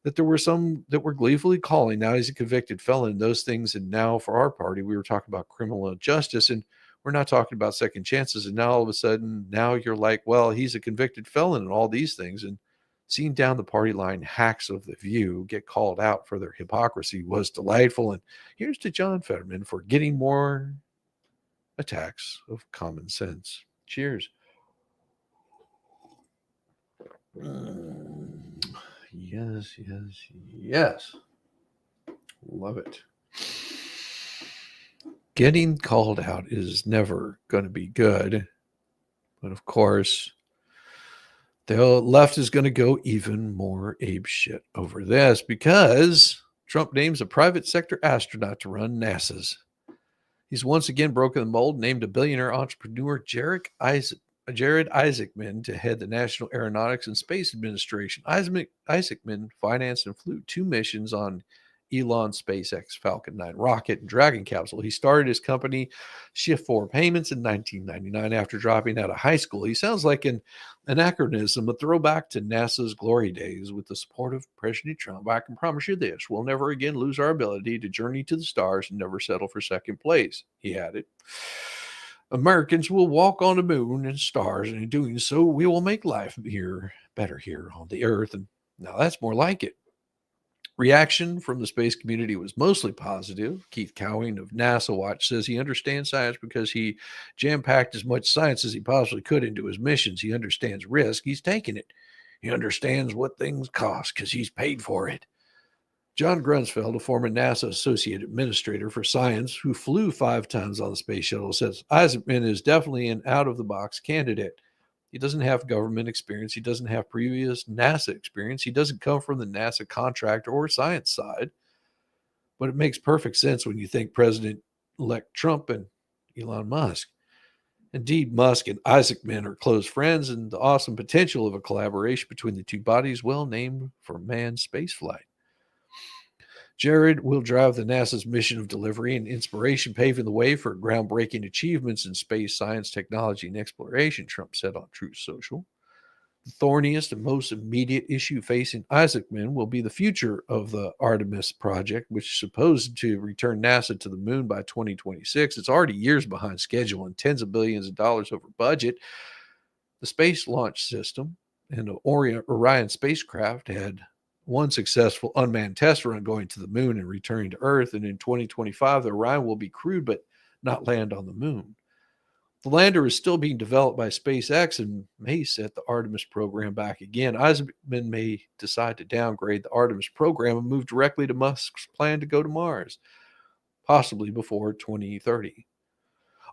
that there were some that were gleefully calling, now he's a convicted felon, those things. And now for our party, we were talking about criminal justice, and we're not talking about second chances. And now all of a sudden, now you're like, well, he's a convicted felon and all these things. And seeing down the party line hacks of The View get called out for their hypocrisy was delightful. And here's to John Fetterman for getting more attacks of common sense. Cheers. Yes. Love it. Getting called out is never going to be good. But of course, the left is going to go even more apeshit over this because Trump names a private sector astronaut to run NASA's. He's once again broken the mold, named a billionaire entrepreneur, Jared Isaacman, to head the National Aeronautics and Space Administration. Isaacman financed and flew 2 missions on Elon's SpaceX Falcon 9 rocket and Dragon capsule. He started his company Shift 4 Payments in 1999 after dropping out of high school. He sounds like an anachronism, a throwback to NASA's glory days. With the support of President Trump, I can promise you this: we'll never again lose our ability to journey to the stars and never settle for second place, he added. Americans will walk on the moon and stars, and in doing so, we will make life better here on the earth. And now that's more like it. Reaction from the space community was mostly positive. Keith Cowing of NASA Watch says he understands science because he jam-packed as much science as he possibly could into his missions. He understands risk. He's taken it. He understands what things cost because he's paid for it. John Grunsfeld, a former NASA Associate Administrator for Science who flew 5 times on the space shuttle, says Isaacman is definitely an out-of-the-box candidate. He doesn't have government experience. He doesn't have previous NASA experience. He doesn't come from the NASA contractor or science side. But it makes perfect sense when you think President-elect Trump and Elon Musk. Indeed, Musk and Isaacman are close friends, and the awesome potential of a collaboration between the two bodies well named for manned spaceflight. Jared will drive the NASA's mission of delivery and inspiration, paving the way for groundbreaking achievements in space science, technology, and exploration, Trump said on Truth Social. The thorniest and most immediate issue facing Isaacman will be the future of the Artemis project, which is supposed to return NASA to the moon by 2026. It's already years behind schedule and tens of billions of dollars over budget. The Space Launch System and the Orion spacecraft had one successful unmanned test run going to the moon and returning to Earth, and in 2025, the Orion will be crewed but not land on the moon. The lander is still being developed by SpaceX and may set the Artemis program back again. Isaacman may decide to downgrade the Artemis program and move directly to Musk's plan to go to Mars, possibly before 2030.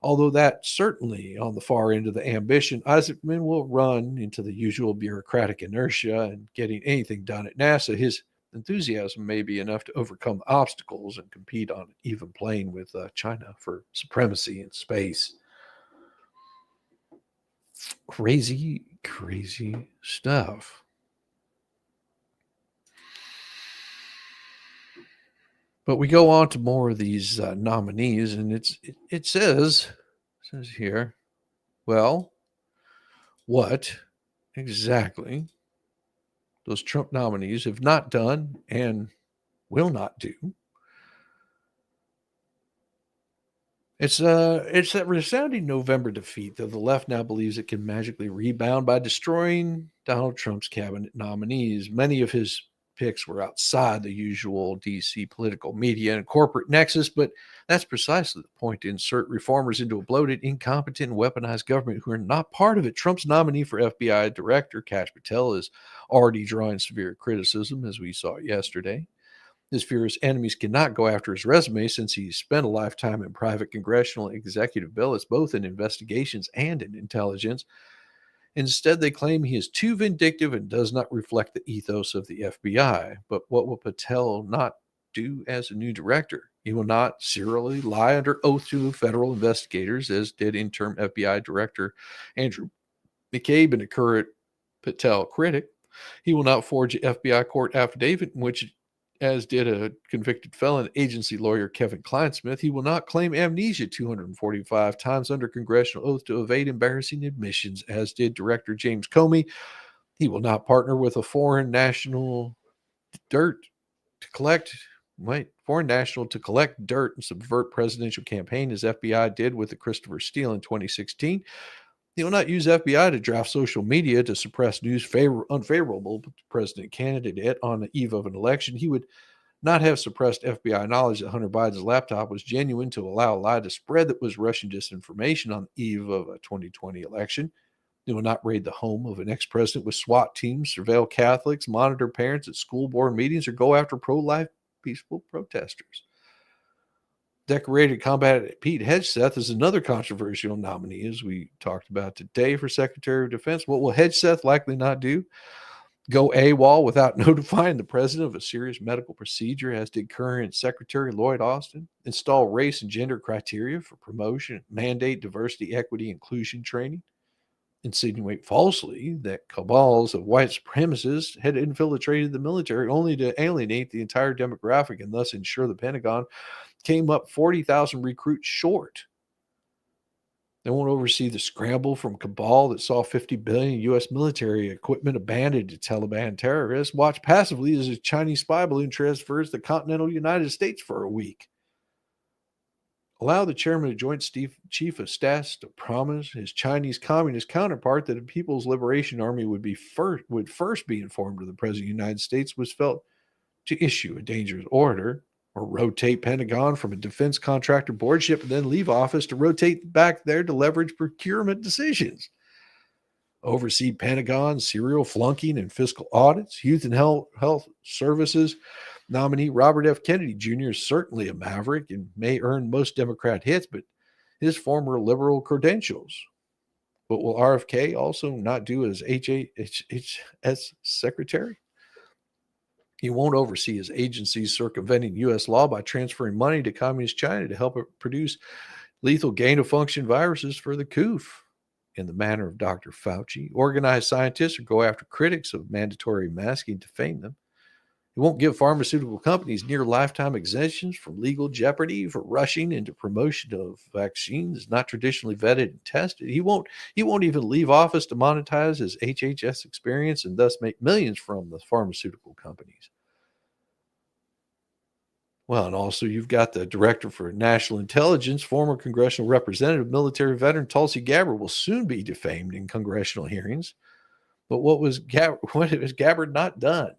Although that's certainly on the far end of the ambition, Isaacman will run into the usual bureaucratic inertia and getting anything done at NASA. His enthusiasm may be enough to overcome obstacles and compete on an even plane with China for supremacy in space. Crazy, crazy stuff. But we go on to more of these nominees, and it says here, well, what exactly those Trump nominees have not done and will not do. It's that resounding November defeat that the left now believes it can magically rebound by destroying Donald Trump's cabinet nominees. Many of his picks were outside the usual DC political media and corporate nexus, but that's precisely the point, to insert reformers into a bloated, incompetent, and weaponized government who are not part of it. Trump's nominee for FBI director, Kash Patel, is already drawing severe criticism, as we saw yesterday. His fierce enemies cannot go after his resume since he spent a lifetime in private congressional and executive billets, both in investigations and in intelligence. Instead, they claim he is too vindictive and does not reflect the ethos of the FBI. But what will Patel not do as a new director? He will not serially lie under oath to federal investigators, as did interim FBI Director Andrew McCabe and a current Patel critic. He will not forge an FBI court affidavit in which, as did a convicted felon agency lawyer Kevin Kleinsmith, he will not claim amnesia 245 times under congressional oath to evade embarrassing admissions, as did Director James Comey. He will not partner with a foreign national to collect dirt and subvert presidential campaign, as FBI did with the Christopher Steele in 2016. He will not use FBI to draft social media to suppress news unfavorable to the president candidate on the eve of an election. He would not have suppressed FBI knowledge that Hunter Biden's laptop was genuine to allow a lie to spread that was Russian disinformation on the eve of a 2020 election. He will not raid the home of an ex-president with SWAT teams, surveil Catholics, monitor parents at school board meetings, or go after pro-life peaceful protesters. Decorated combatant Pete Hegseth is another controversial nominee, as we talked about today, for Secretary of Defense. What will Hegseth likely not do? Go AWOL without notifying the president of a serious medical procedure, as did current Secretary Lloyd Austin. Install race and gender criteria for promotion, mandate diversity, equity, inclusion training. Insinuate falsely that cabals of white supremacists had infiltrated the military only to alienate the entire demographic and thus ensure the Pentagon came up 40,000 recruits short. They won't oversee the scramble from cabal that saw $50 billion U.S. military equipment abandoned to Taliban terrorists. Watch passively as a Chinese spy balloon transfers the continental United States for a week. Allow the chairman of Joint Chief of Staff to promise his Chinese communist counterpart that the People's Liberation Army would first be informed of the President of the United States was felt to issue a dangerous order or rotate Pentagon from a defense contractor board ship and then leave office to rotate back there to leverage procurement decisions. Oversee Pentagon serial flunking and fiscal audits. Youth and Health Services nominee Robert F. Kennedy Jr. is certainly a maverick and may earn most Democrat hits, but his former liberal credentials. But will RFK also not do as HHS secretary? He won't oversee his agencies circumventing U.S. law by transferring money to Communist China to help it produce lethal gain-of-function viruses for the COOF. In the manner of Dr. Fauci, organize scientists or go after critics of mandatory masking to defame them. He won't give pharmaceutical companies near lifetime exemptions from legal jeopardy for rushing into promotion of vaccines not traditionally vetted and tested. He won't even leave office to monetize his HHS experience and thus make millions from the pharmaceutical companies. Well, and also you've got the Director for National Intelligence, former congressional representative, military veteran Tulsi Gabbard will soon be defamed in congressional hearings. But what has Gabbard not done?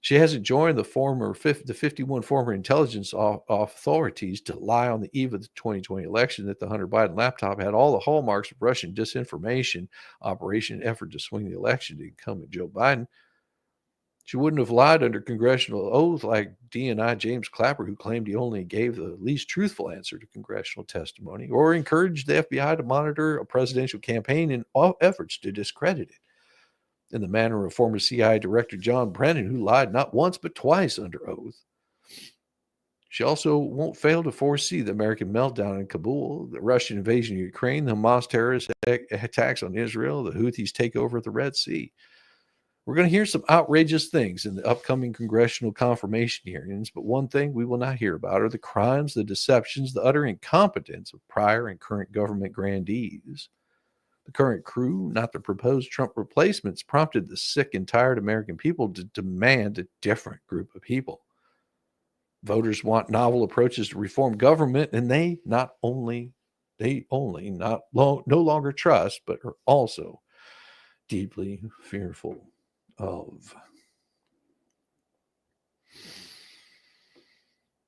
She hasn't joined the 51 former intelligence authorities to lie on the eve of the 2020 election that the Hunter Biden laptop had all the hallmarks of Russian disinformation operation effort to swing the election to incumbent Joe Biden. She wouldn't have lied under congressional oath like DNI James Clapper, who claimed he only gave the least truthful answer to congressional testimony, or encouraged the FBI to monitor a presidential campaign in all efforts to discredit it. In the manner of former CIA Director John Brennan, who lied not once but twice under oath. She also won't fail to foresee the American meltdown in Kabul, the Russian invasion of Ukraine, the Hamas terrorist attacks on Israel, the Houthis takeover of the Red Sea. We're going to hear some outrageous things in the upcoming congressional confirmation hearings, but one thing we will not hear about are the crimes, the deceptions, the utter incompetence of prior and current government grandees. The current crew, not the proposed Trump replacements, prompted the sick and tired American people to demand a different group of people. Voters want novel approaches to reform government, and they no longer trust, but are also deeply fearful of.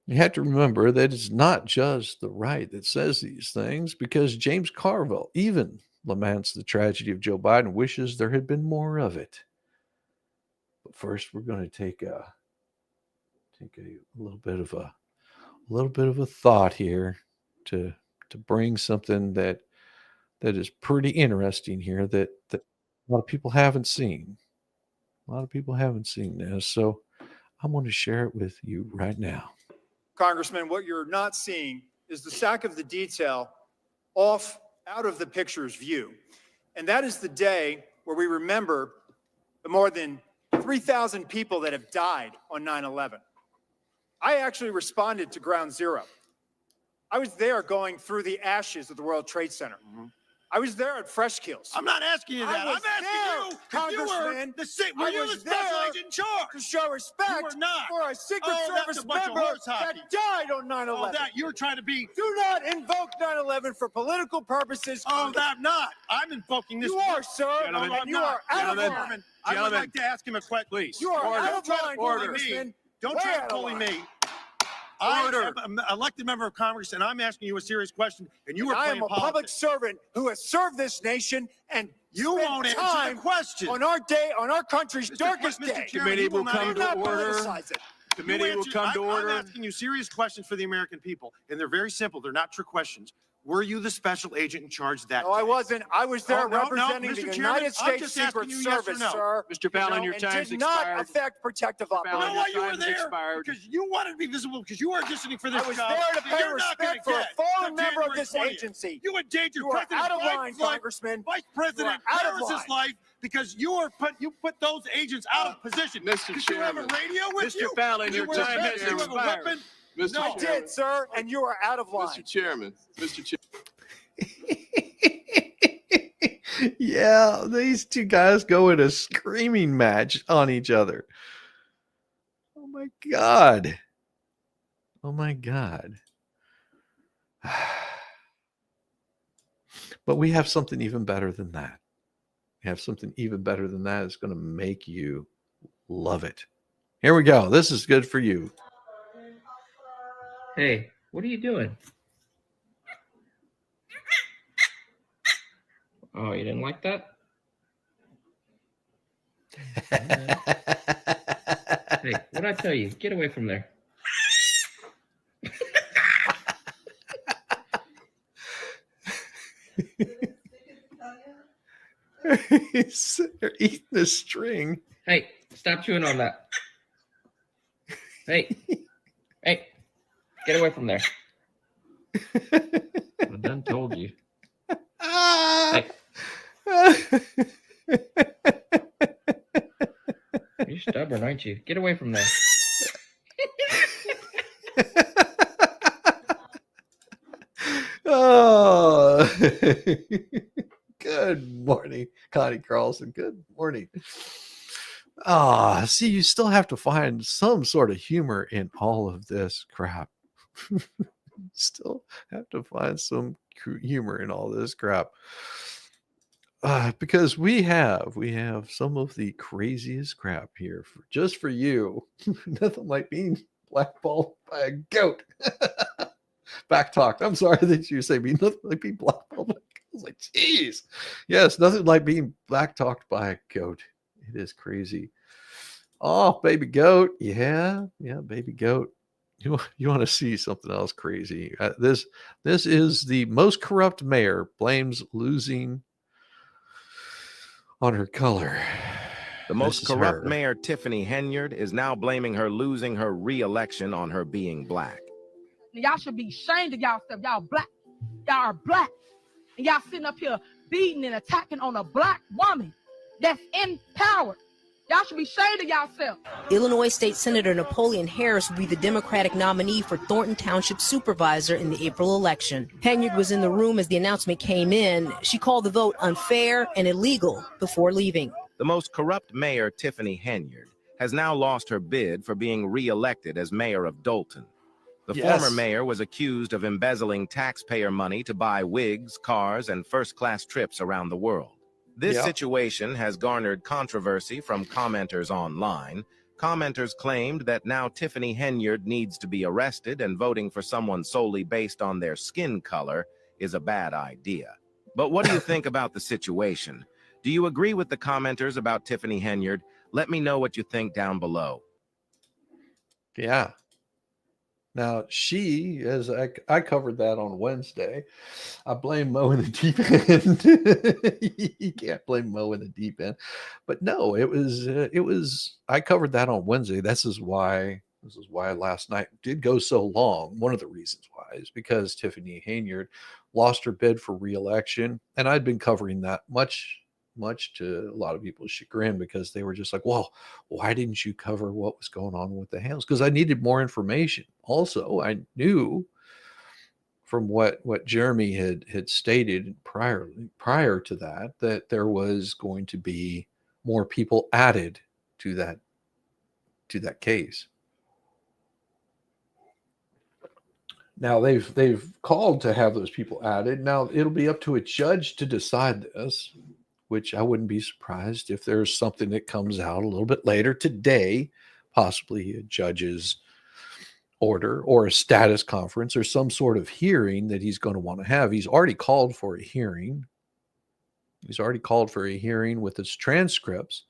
You have to remember that it's not just the right that says these things, because James Carville even laments the tragedy of Joe Biden, wishes there had been more of it. But first, we're going to take a little bit of a thought here to bring something that is pretty interesting here that a lot of people haven't seen. A lot of people haven't seen this, so I'm going to share it with you right now. Congressman, what you're not seeing is the sack of the detail out of the picture's view. And that is the day where we remember the more than 3,000 people that have died on 9/11. I actually responded to Ground Zero. I was there going through the ashes of the World Trade Center. Mm-hmm. I was there at Fresh Kills. I'm not asking you that. I'm asking you, Congressman. Were you the special agent in charge? To show respect for a Secret Service member that died on 9/11. Oh, that you're trying to be. Do not invoke 9/11 for political purposes. Oh, I'm not. I'm invoking this. You are, sir. Gentlemen, and you are out of line. I would like to ask him a question, please. You are out of line, Congressman. Don't try to bully me. I am an elected member of Congress, and I'm asking you a serious question, and you are playing politics. I am a public servant who has served this nation, and you won't answer the question. On our country's darkest day. Committee will come to order. Committee will come to order. I'm asking you serious questions for the American people, and they're very simple. They're not trick questions. Were you the special agent in charge that day? No, I wasn't. I was there representing the United States Secret Service, sir. Mr. Fallon, your time's expired. Did not affect protective operations. You know why you were there? Because you wanted to be visible, because you are auditioning for this job. I was there to pay respect for a fallen member of this agency. You endangered You are out of line, Congressman. Vice President Harris's life because you put those agents out of position. Mr. Did you have a radio with you? Mr. Fallon, your time has expired. I did, sir, and you are out of line. Mr. Chairman. Yeah, these two guys go in a screaming match on each other. Oh my God. Oh my God. But we have something even better than that. We have something even better than that. It's going to make you love it. Here we go. This is good for you. Hey, what are you doing? Oh, you didn't like that? Hey, what'd I tell you? Get away from there. They're eating the string. Hey, stop chewing on that. Hey, hey, get away from there. I done told you. Hey. You're stubborn, aren't you? Get away from there. Oh, good morning, Connie Carlson. Good morning. See, you still have to find some sort of humor in all of this crap. Still have to find some humor in all this crap. Because we have some of the craziest crap here just for you. Nothing like being blackballed by a goat. Back talked. I'm sorry that you say nothing like being blackballed by a goat. I was like, geez. Yes, nothing like being black talked by a goat. It is crazy. Oh, baby goat. Yeah, baby goat. You want to see something else crazy? This is the most corrupt mayor blames losing on her color. The most corrupt mayor, Tiffany Henyard, is now blaming her losing her re-election on her being black. Y'all should be ashamed of y'all stuff. Y'all black. Y'all are black. And y'all sitting up here beating and attacking on a black woman that's in power. Y'all should be ashamed of y'allself. Illinois State Senator Napoleon Harris will be the Democratic nominee for Thornton Township Supervisor in the April election. Henyard was in the room as the announcement came in. She called the vote unfair and illegal before leaving. The most corrupt mayor, Tiffany Henyard, has now lost her bid for being re-elected as mayor of Dolton. The former mayor was accused of embezzling taxpayer money to buy wigs, cars, and first-class trips around the world. This situation has garnered controversy from commenters online. Commenters claimed that now Tiffany Henyard needs to be arrested, and voting for someone solely based on their skin color is a bad idea. But what do you think about the situation? Do you agree with the commenters about Tiffany Henyard? Let me know what you think down below. Yeah. Now, as I covered that on Wednesday, I blame Mo in the deep end. You can't blame Mo in the deep end. But no, it was, I covered that on Wednesday. This is why last night did go so long. One of the reasons why is because Tiffany Henyard lost her bid for re-election. And I'd been covering that much to a lot of people's chagrin, because they were just like, well, why didn't you cover what was going on with the Hales? Because I needed more information. Also, I knew from what Jeremy had stated prior to that there was going to be more people added to that case. Now they've called to have those people added. Now it'll be up to a judge to decide this, which I wouldn't be surprised if there's something that comes out a little bit later today, possibly a judge's order or a status conference or some sort of hearing that he's going to want to have. He's already called for a hearing. He's already called for a hearing with his transcripts.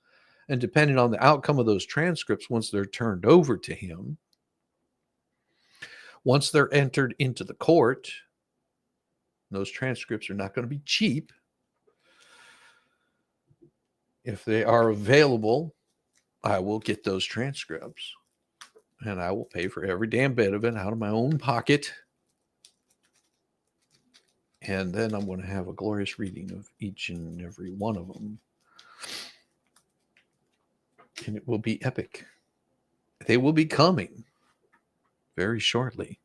And depending on the outcome of those transcripts, once they're turned over to him, once they're entered into the court, those transcripts are not going to be cheap. If they are available, I will get those transcripts, and I will pay for every damn bit of it out of my own pocket. And then I'm going to have a glorious reading of each and every one of them. And it will be epic. They will be coming very shortly.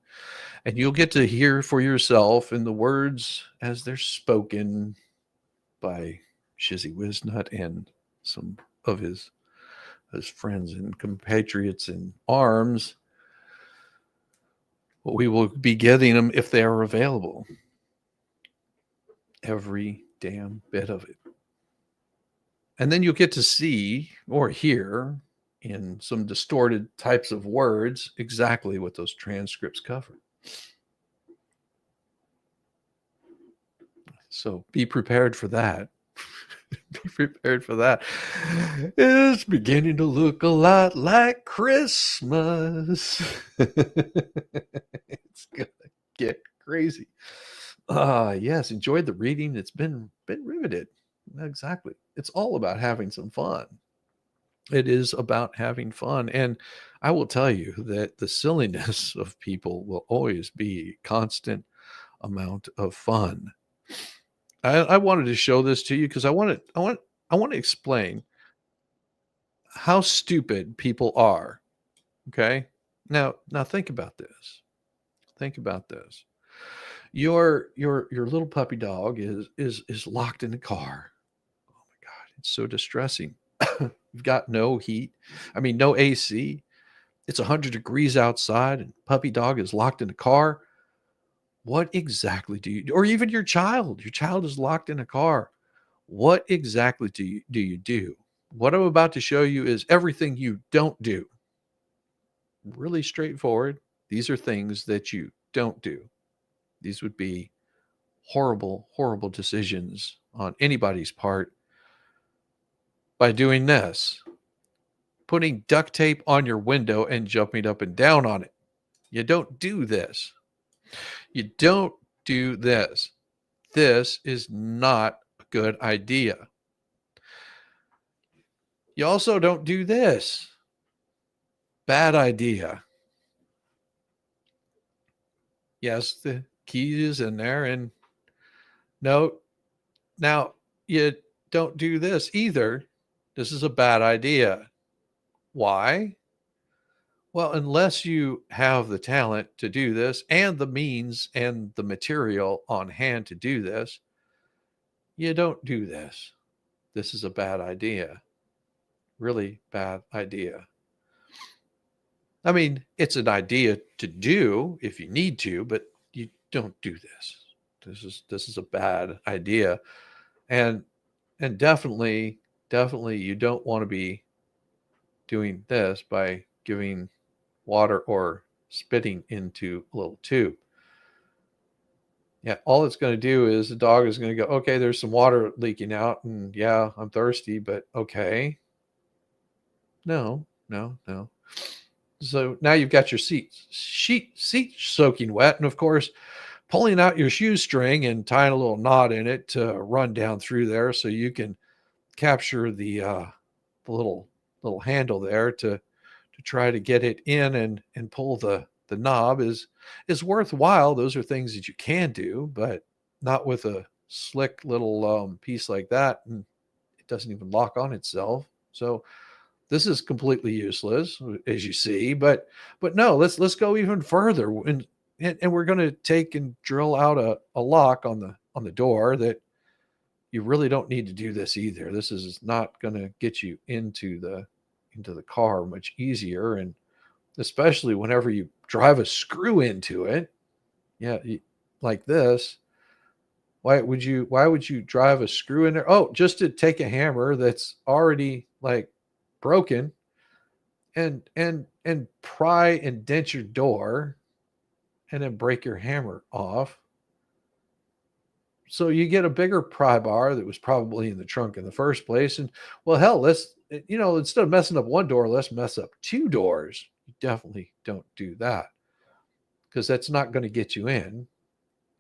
And you'll get to hear for yourself in the words as they're spoken by Shizzy Wiznut and some of his friends and compatriots in arms. But we will be getting them if they are available. Every damn bit of it. And then you'll get to see or hear in some distorted types of words exactly what those transcripts cover. So be prepared for that. Be prepared for that. It's beginning to look a lot like Christmas. It's gonna get crazy. Yes, enjoyed the reading. It's been riveted. Exactly. It's all about having some fun. It is about having fun. And I will tell you that the silliness of people will always be a constant amount of fun. I wanted to show this to you because I want to explain how stupid people are. Okay. Now think about this. Think about this. Your little puppy dog is locked in the car. Oh my God, it's so distressing. You've got no heat. I mean, no AC. It's 100 degrees outside and puppy dog is locked in the car. What exactly do you do? Or even your child is locked in a car. What exactly do you do? What I'm about to show you is everything you don't do. Really straightforward. These are things that you don't do. These would be horrible, horrible decisions on anybody's part. By doing this, putting duct tape on your window and jumping up and down on it. You don't do this. You don't do this. This is not a good idea. You also don't do this. Bad idea. Yes, the key is in there. And no, now you don't do this either. This is a bad idea. Why? Well, unless you have the talent to do this and the means and the material on hand to do this, you don't do this. This is a bad idea. Really bad idea. I mean, it's an idea to do if you need to, but you don't do this. This is a bad idea. And definitely you don't want to be doing this by giving water or spitting into a little tube. Yeah, all it's going to do is the dog is going to go, okay, there's some water leaking out, and yeah, I'm thirsty, but okay. No. So now you've got your seat soaking wet, and of course, pulling out your shoestring and tying a little knot in it to run down through there so you can capture the little handle there to try to get it in and pull the knob is worthwhile. Those are things that you can do, but not with a slick little piece like that, and it doesn't even lock on itself. So this is completely useless, as you see. But no, let's go even further, and we're going to take and drill out a lock on the door that you really don't need to do this either. This is not going to get you into the car much easier, and especially whenever you drive a screw into it, like this. Why would you drive a screw in there? Oh, just to take a hammer that's already like broken and pry and dent your door and then break your hammer off. So you get a bigger pry bar that was probably in the trunk in the first place. And well, hell, instead of messing up one door, let's mess up two doors. You definitely don't do that, because that's not going to get you in.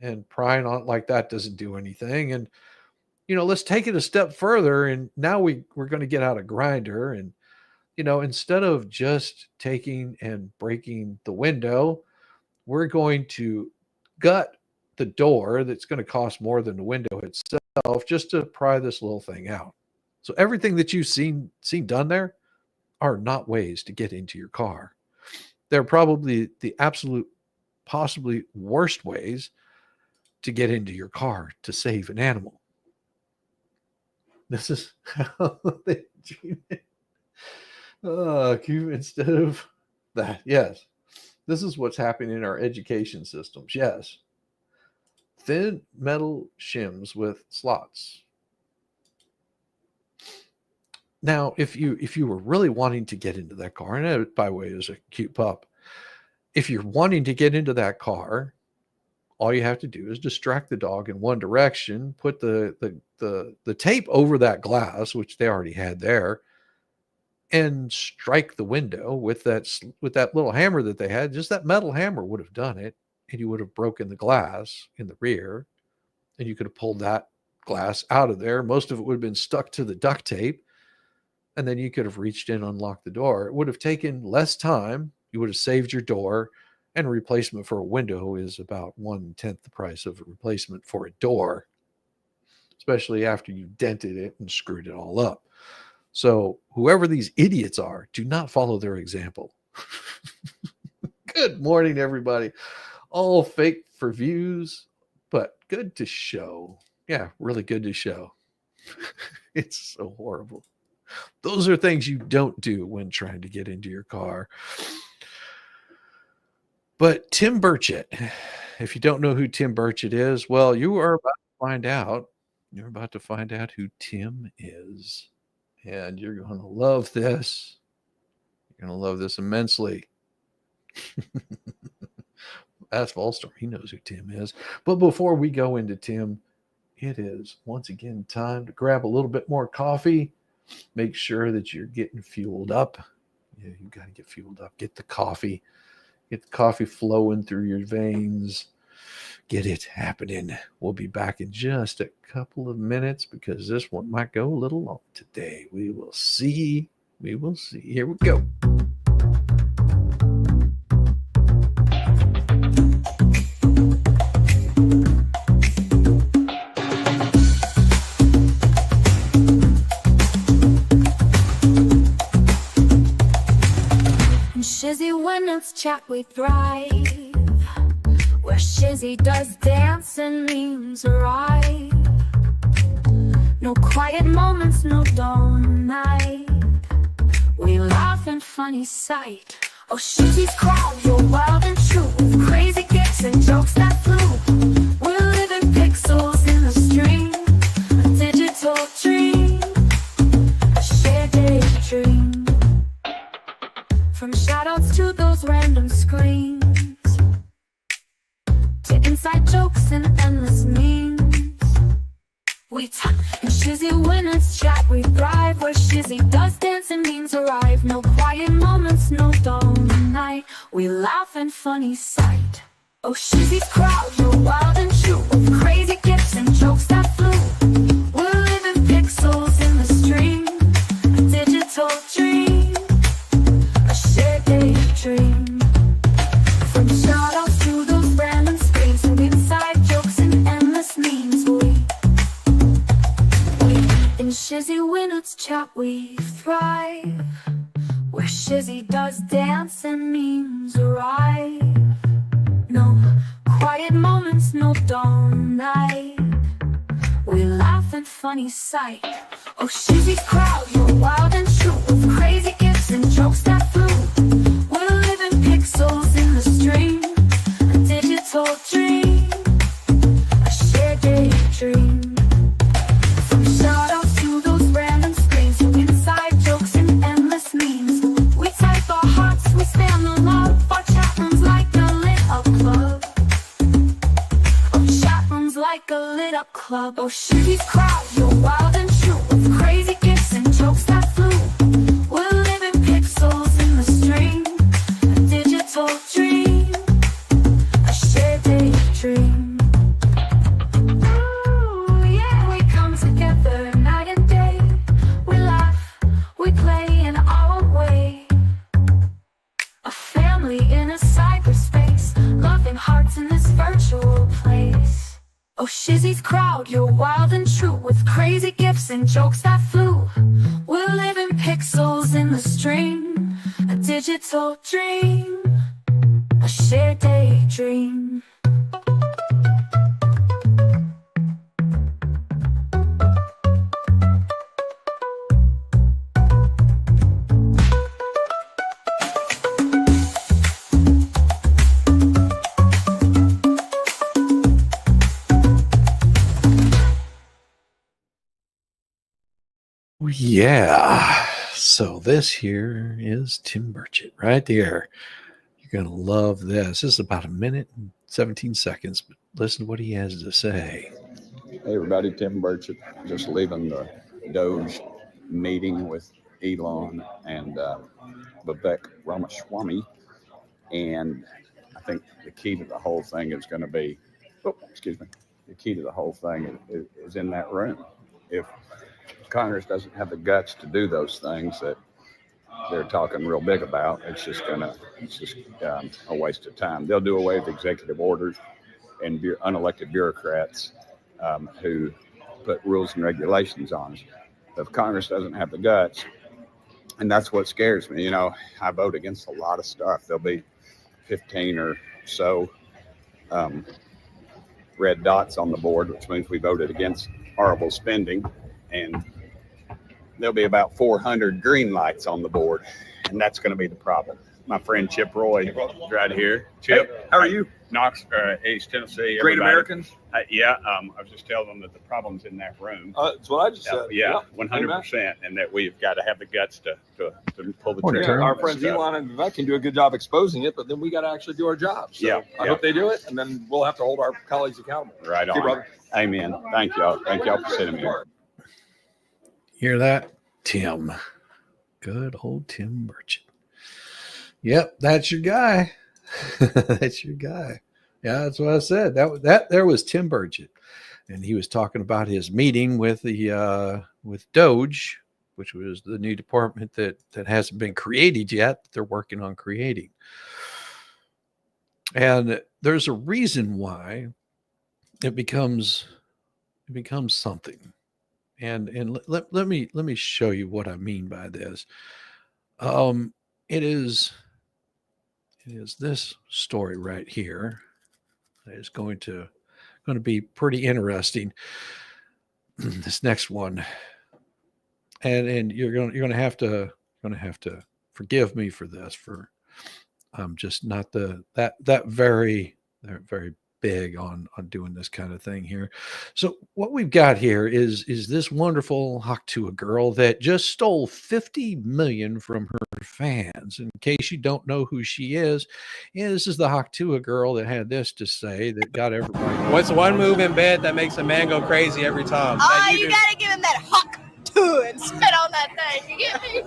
And prying on it like that doesn't do anything. And, let's take it a step further. And now we're going to get out a grinder. And, instead of just taking and breaking the window, we're going to gut the door. That's going to cost more than the window itself, just to pry this little thing out. So everything that you've seen done there are not ways to get into your car. They're probably the absolute, possibly worst ways to get into your car to save an animal. This is how they do it. Instead of that, yes. This is what's happening in our education systems. Yes. Thin metal shims with slots. Now, if you were really wanting to get into that car, and by the way, it was a cute pup. If you're wanting to get into that car, all you have to do is distract the dog in one direction, put the tape over that glass, which they already had there, and strike the window with that little hammer that they had. Just that metal hammer would have done it, and you would have broken the glass in the rear, and you could have pulled that glass out of there. Most of it would have been stuck to the duct tape, and then you could have reached in and unlocked the door. It would have taken less time. You would have saved your door, and a replacement for a window is about 1/10 the price of a replacement for a door, especially after you dented it and screwed it all up. So whoever these idiots are, do not follow their example. Good morning, everybody. All fake for views, but good to show. Yeah, really good to show. It's so horrible. Those are things you don't do when trying to get into your car. But Tim Burchett, if you don't know who Tim Burchett is, well, you are about to find out. You're about to find out who Tim is. And you're going to love this. You're going to love this immensely. That's Volstorm. He knows who Tim is. But before we go into Tim, it is once again time to grab a little bit more coffee. Make sure that you're getting fueled up. Yeah, you got to get fueled up. Get the coffee. Get the coffee flowing through your veins. Get it happening. We'll be back in just a couple of minutes because this one might go a little long today. We will see. We will see. Here we go. Shizzy, when it's chat we thrive, where Shizzy does dance and memes arrive. No quiet moments, no dawn night. We laugh and funny sight. Oh, Shizzy's crowd, you're wild and true, with crazy gigs and jokes that flew. We're living pixels in a stream, a digital dream, a shared daydream. From shoutouts to those random screams, to inside jokes and endless memes. We talk and Shizzy, when it's chat we thrive, where Shizzy does dance and memes arrive. No quiet moments, no dull night. We laugh and funny sight. Oh, Shizzy's crowd, you're wild and true, with crazy gifts and jokes that flew. We're living pixels in the stream, a digital dream, a shared daydream. From shoutouts to those random screams, and inside jokes and endless memes. In Shizzy, when it's chat we thrive, where Shizzy does dance and memes arrive. No quiet moments, no dull night. We laugh and funny sight. Oh, Shizzy's crowd, you're wild and true, with crazy gifts and jokes that flew. We're living pixels in the stream, a digital dream, a shared daydream. From shoutouts to those random screams, to inside jokes and endless memes. We type our hearts, we spam the love. Our chat rooms like a lit up club. Our chat rooms like a lit up club. Oh, Shizzy's crowd, you're wild and true, with crazy gifts and jokes that flew. We're living pixels in the stream, a digital dream, a shared daydream. Ooh, yeah, we come together night and day. We laugh, we play in our way. A family in a cyberspace, loving hearts in this virtual place. Oh, Shizzy's crowd, you're wild and true, with crazy gifts and jokes that flew. We're living pixels in the stream, a digital dream, a shared daydream. Yeah. So this here is Tim Burchett right there. You're going to love this. This is about 1 minute and 17 seconds, but listen to what he has to say. Hey, everybody, Tim Burchett, just leaving the DOGE meeting with Elon and Vivek Ramaswamy. And I think the key to the whole thing is going to be, the key to the whole thing is in that room. If Congress doesn't have the guts to do those things that they're talking real big about, it's just a waste of time. They'll do away with executive orders and unelected bureaucrats who put rules and regulations on us. But if Congress doesn't have the guts, and that's what scares me. You know, I vote against a lot of stuff. There'll be 15 or so red dots on the board, which means we voted against horrible spending, and there'll be about 400 green lights on the board, and that's going to be the problem. My friend Chip Roy right here. Chip, hey, how are you? Knox, East Tennessee. Great Americans? Yeah, I was just telling them that the problem's in that room. That's what I just said. Yeah, 100%, and that we've got to have the guts to pull the trigger. Our friends Elon and Vivek can do a good job exposing it, but then we got to actually do our job. So I hope they do it, and then we'll have to hold our colleagues accountable. Right on. Brother. Amen. Thank y'all. Thank y'all for sitting here. Hear that? Tim. Good old Tim Burchett. Yep, that's your guy. That's your guy. Yeah, that's what I said. That there was Tim Burchett, and he was talking about his meeting with the with DOGE, which was the new department that hasn't been created yet. They're working on creating, and there's a reason why it becomes something. And let me show you what I mean by this. It is this story right here that is going to be pretty interesting. This next one, and you're going to have to forgive me for this. For I'm just not that very big on doing this kind of thing here. So what we've got here is this wonderful Hawk Tuah girl that just stole $50 million from her fans. In case you don't know who she is, this is the Hawk Tuah girl that had this to say that got everybody. What's one move in bed that makes a man go crazy every time? Oh, you gotta give him that Hawk Tuah and spit on that thing. You get me?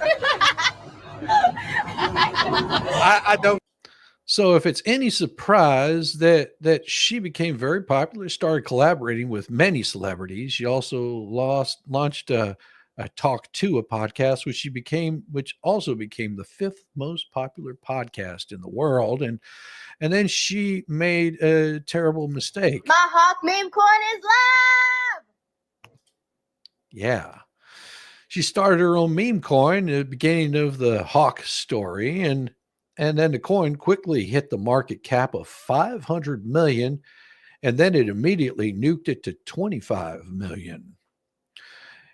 I don't. So if it's any surprise that she became very popular, started collaborating with many celebrities. She also launched a Talk Tuah podcast, which also became the 5th most popular podcast in the world. And then she made a terrible mistake. My Hawk meme coin is live. Yeah. She started her own meme coin at the beginning of the Hawk story, and then the coin quickly hit the market cap of 500 million, and then it immediately nuked it to 25 million.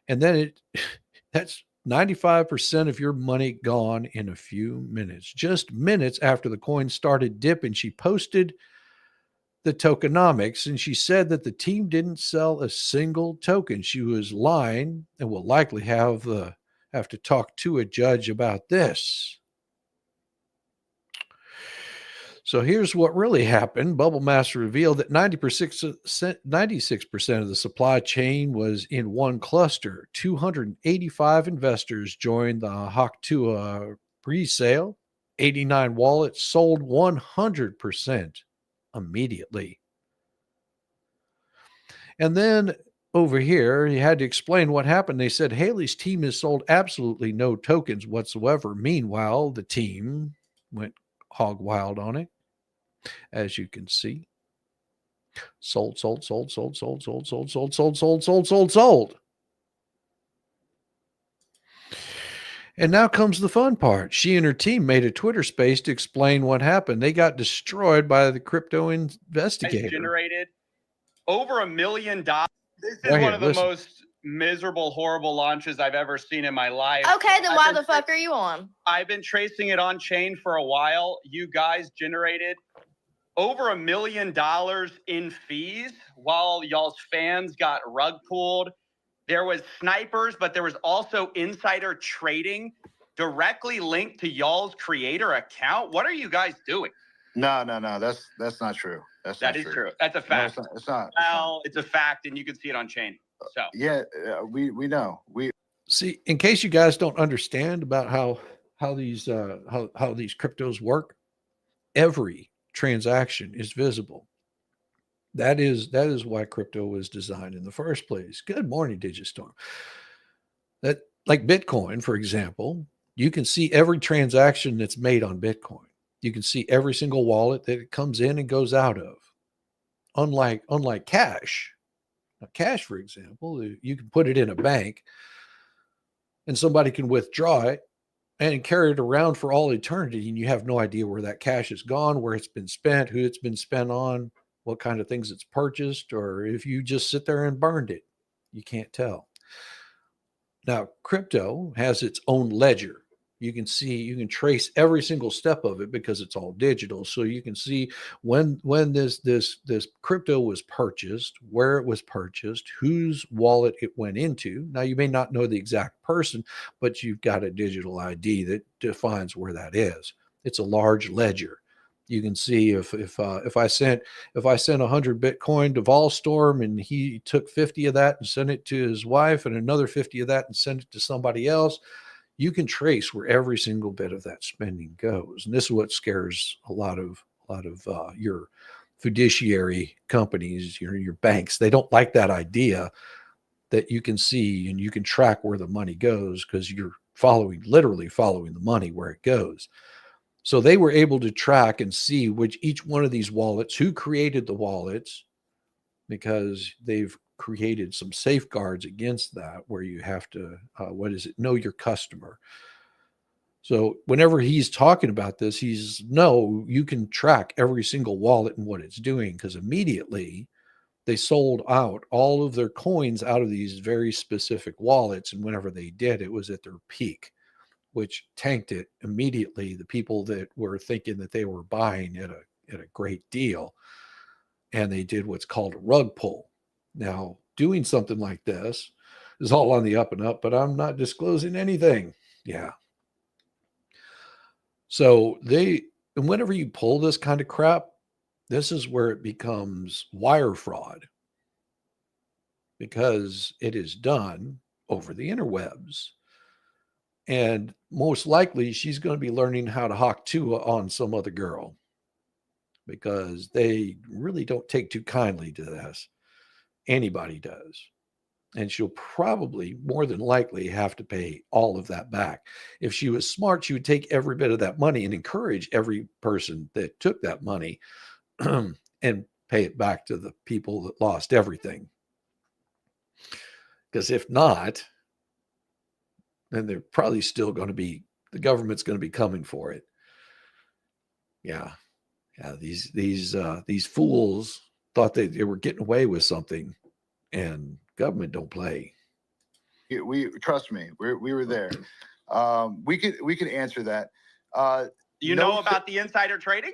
And then that's 95% of your money gone in a few minutes. Just minutes after the coin started dipping, she posted the tokenomics, and she said that the team didn't sell a single token. She was lying, and will likely have to talk to a judge about this. So here's what really happened. Bubble Master revealed that 96% of the supply chain was in one cluster. 285 investors joined the Hawk Tuah pre-sale. 89 wallets sold 100% immediately. And then over here, he had to explain what happened. They said Haley's team has sold absolutely no tokens whatsoever. Meanwhile, the team went hog wild on it. As you can see, sold. And now comes the fun part. She and her team made a Twitter space to explain what happened. They got destroyed by the crypto investigator. Generated over $1 million. This is Right one here, of the listen. most miserable, horrible launches I've ever seen in my life. Okay, then why the fuck are you on? I've been tracing it on chain for a while. You guys generated over $1 million in fees while y'all's fans got rug pulled There was snipers, but there was also insider trading directly linked to y'all's creator account. What are you guys doing? No. That's not true. That is true. That's a fact. No, it's not. Well, it's a fact, and you can see it on chain. So Yeah, we know. See, in case you guys don't understand about how these cryptos work, every transaction is visible. That is why crypto was designed in the first place. Good morning, Digistorm. That, like Bitcoin, for example, you can see every transaction that's made on Bitcoin. You can see every single wallet that it comes in and goes out of. Unlike cash. Now, cash, for example, you can put it in a bank and somebody can withdraw it and carry it around for all eternity, and you have no idea where that cash has gone, where it's been spent, who it's been spent on, what kind of things it's purchased, or if you just sit there and burned it. You can't tell. Now, crypto has its own ledger. You can trace every single step of it because it's all digital. So you can see when this crypto was purchased, where it was purchased, whose wallet it went into. Now, you may not know the exact person, but you've got a digital ID that defines where that is. It's a large ledger. You can see if I sent 100 Bitcoin to Volstorm and he took 50 of that and sent it to his wife, and another 50 of that and sent it to somebody else, you can trace where every single bit of that spending goes. And this is what scares a lot of your fiduciary companies, your banks. They don't like that idea that you can see and you can track where the money goes, because you're literally following the money where it goes. So they were able to track and see each one of these wallets, who created the wallets, because they've created some safeguards against that, where you have to, know your customer. So whenever he's talking about this, you can track every single wallet and what it's doing, because immediately they sold out all of their coins out of these very specific wallets. And whenever they did, it was at their peak, which tanked it immediately. The people that were thinking that they were buying at a great deal, and they did what's called a rug pull. Now, doing something like this is all on the up and up, but I'm not disclosing anything. Yeah. So whenever you pull this kind of crap, this is where it becomes wire fraud, because it is done over the interwebs. And most likely she's going to be learning how to Hawk Tuah on some other girl, because they really don't take too kindly to this. Anybody does. And she'll probably, more than likely, have to pay all of that back. If she was smart, she would take every bit of that money and encourage every person that took that money and pay it back to the people that lost everything. Because if not, then they're probably still going to be, the government's going to be coming for it. Yeah. These fools thought they were getting away with something, and government don't play. We trust me. We were there. We could answer that. You know about the insider trading?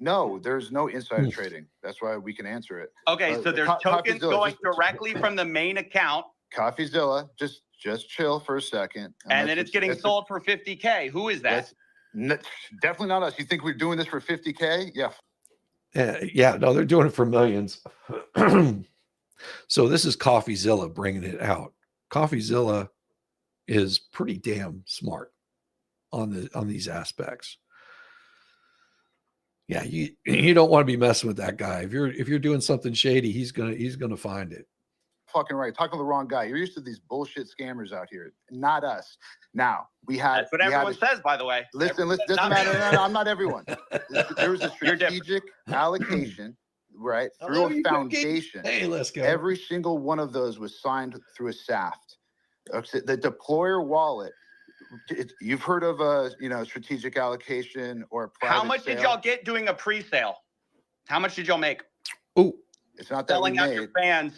No, there's no insider trading. That's why we can answer it. Okay, so there's tokens going directly from the main account. CoffeeZilla, just chill for a second. And then it's getting sold for 50K. Who is that? Definitely not us. You think we're doing this for 50K? Yeah. Yeah, no, they're doing it for millions. So this is CoffeeZilla bringing it out. CoffeeZilla is pretty damn smart on these aspects. Yeah, you don't want to be messing with that guy. If you're doing something shady, he's gonna find it. Fucking right. Talking to the wrong guy. You're used to these bullshit scammers out here. Not us. Now, that's what everyone says, by the way. Listen, doesn't matter. No, I'm not everyone. There was a strategic allocation, right, through a foundation. Hey, let's go. Every single one of those was signed through a SAFT. The deployer wallet. You've heard of a strategic allocation or a private How much sale? did y'all get doing a pre-sale? How much did y'all make? Oh, it's not that selling we out made. your fans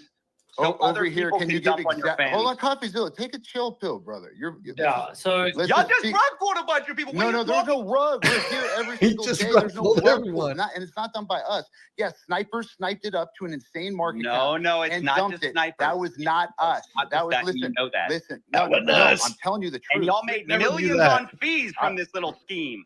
So over other here, people can you can give dump on your exact? fans. Hold on, CoffeeZilla, take a chill pill, brother. Yeah, so let's y'all just just see- rug pulled a bunch of people. No, no, there's no rug. We're here every He single just day. rug There's no pulled rug everyone. pull. And it's not done by us. Yes, snipers sniped it up to an insane market cap. No, it's and not dumped just it. snipers. That was not us. Not That just was that, listen. you know that. Listen, That no, was no, us. I'm telling you the truth. And y'all made Never do millions that. on fees from this little scheme.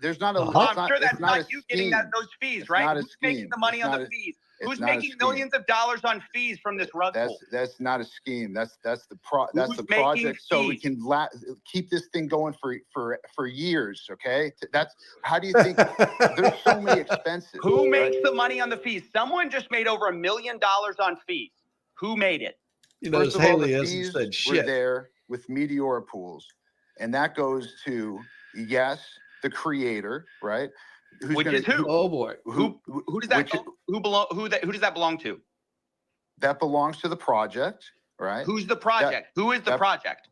There's not a. Uh-huh. it's I'm not- sure it's that's not not a you getting scheme. those fees, It's right? not a Who's making scheme. the money It's on not the a- fees? it's Who's not a making scheme. millions of dollars on fees from this rug pull? That's not a scheme. That's the Who's making project. So we fees? can keep this thing going for years. Okay. That's how do you think? There's so many expenses. Who right? makes the money on the fees? Someone just made over $1 million on fees. Who made it? You know, First of all, Haley the hasn't fees said were shit. there with Meteora pools, and that goes to the creator, right? Which is who? Oh boy. Who does that who does that belong to? That belongs to the project, right? Who's the project? Who is the project?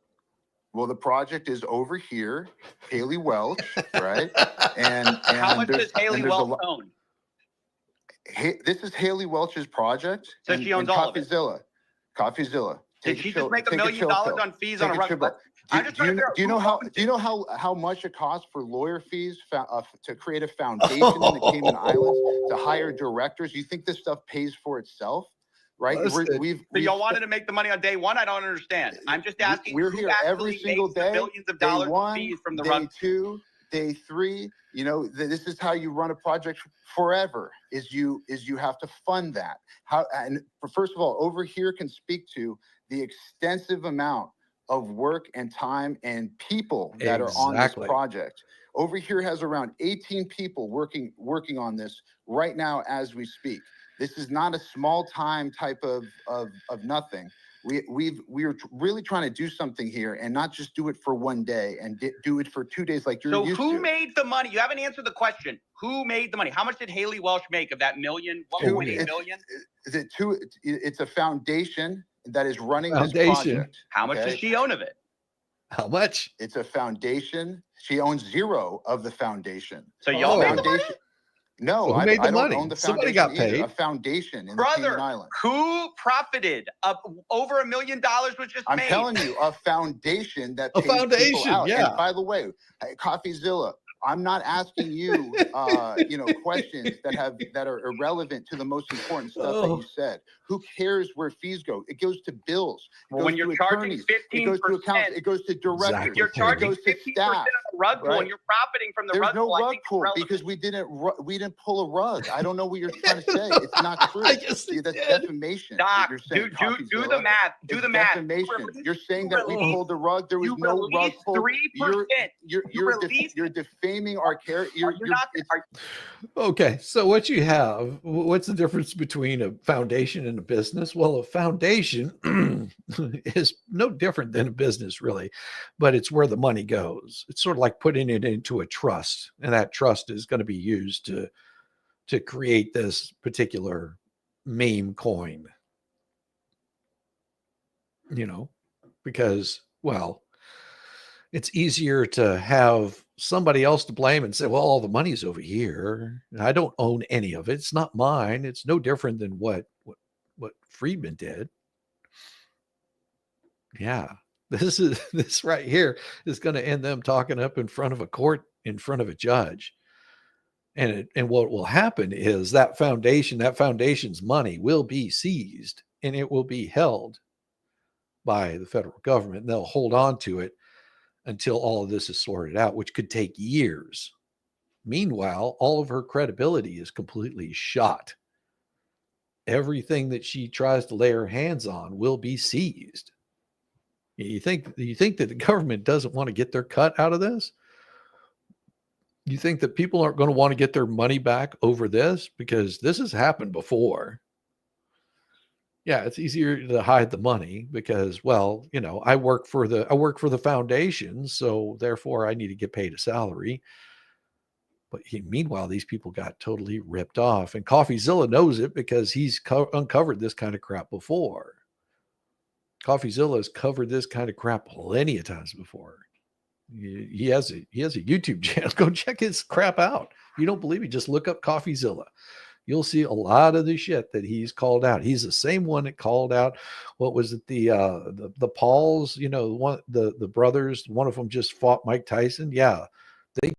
Well, the project is over here, Haley Welch, right? And How much there's- does Haley and there's a Welch lo- own? This is Haley Welch's project. So and- she owns and all of it. CoffeeZilla. Did she just make $1 million on fees on a rug pull? Do you know how much it costs for lawyer fees to create a foundation in the Cayman Islands to hire directors? You think this stuff pays for itself, right? Listen. So y'all wanted to make the money on day one? I don't understand. I'm just asking. We're who here every actually single makes the day. millions of Day dollars one, in fees from the day rug. two, day three. You know, this is how you run a project forever. Is you have to fund that. First of all, over here can speak to the extensive amount of work and time and people that are on this Exactly. project. Over here has around 18 people working on this right now as we speak. This is not a small time type of nothing. We're really trying to do something here and not just do it for one day and do it for 2 days like you're So used who to. made the money? You haven't answered the question. Who made the money? How much did Haley Welch make of that million? 1.8 million? It's a foundation that is running this Foundation. project. How much does she own of it? How much? It's a foundation. She owns zero of the foundation. So y'all made the money? Foundation. No, So who I made the don't money? own the Somebody foundation got either. paid. A foundation in the Brother, Cayman Islands. who profited? Over $1 million was just I'm made. telling you, a foundation that A pays people foundation, out. yeah. And by the way, CoffeeZilla, I'm not asking you, questions that are irrelevant to the most important stuff that you said. Who cares where fees go? It goes to bills. It Well, goes when to you're charging attorneys. It goes to 15%, accounts. It goes to directors. Exactly. You're charging It goes to 15% staff. on the rug pull, right? and you're profiting from the There's rug no pull. I rug think it's pull relevant. because we didn't pull a rug. I don't know what you're trying to say. It's not true. Yes, it That's did. defamation. Doc, You're saying, do the CoffeeZilla. math. Do It's the math. defamation. You're saying that we released- pulled the rug. There was you no rug released pull. 3%. You're defaming our character. You're not. Okay, so what you have, what's the difference between a foundation and a business? Well, a foundation is no different than a business, really, but it's where the money goes. It's sort of like putting it into a trust, and that trust is going to be used to create this particular meme coin. Because, well, it's easier to have somebody else to blame and say, well, all the money's over here. I don't own any of it. It's not mine. It's no different than what Friedman did. Yeah. This right here is going to end them talking up in front of a court, in front of a judge. And what will happen is that foundation's money will be seized and it will be held by the federal government. And they'll hold on to it until all of this is sorted out, which could take years. Meanwhile, all of her credibility is completely shot. Everything that she tries to lay her hands on will be seized. You think that the government doesn't want to get their cut out of this? You think that people aren't going to want to get their money back over this? Because this has happened before. Yeah, it's easier to hide the money because, well, I work for the foundation, so therefore I need to get paid a salary. But meanwhile, these people got totally ripped off, and CoffeeZilla knows it because he's uncovered this kind of crap before. CoffeeZilla has covered this kind of crap plenty of times before. He has a YouTube channel. Go check his crap out. If you don't believe me, just look up CoffeeZilla. You'll see a lot of the shit that he's called out. He's the same one that called out, what was it, the Pauls, the brothers, one of them just fought Mike Tyson. Yeah, they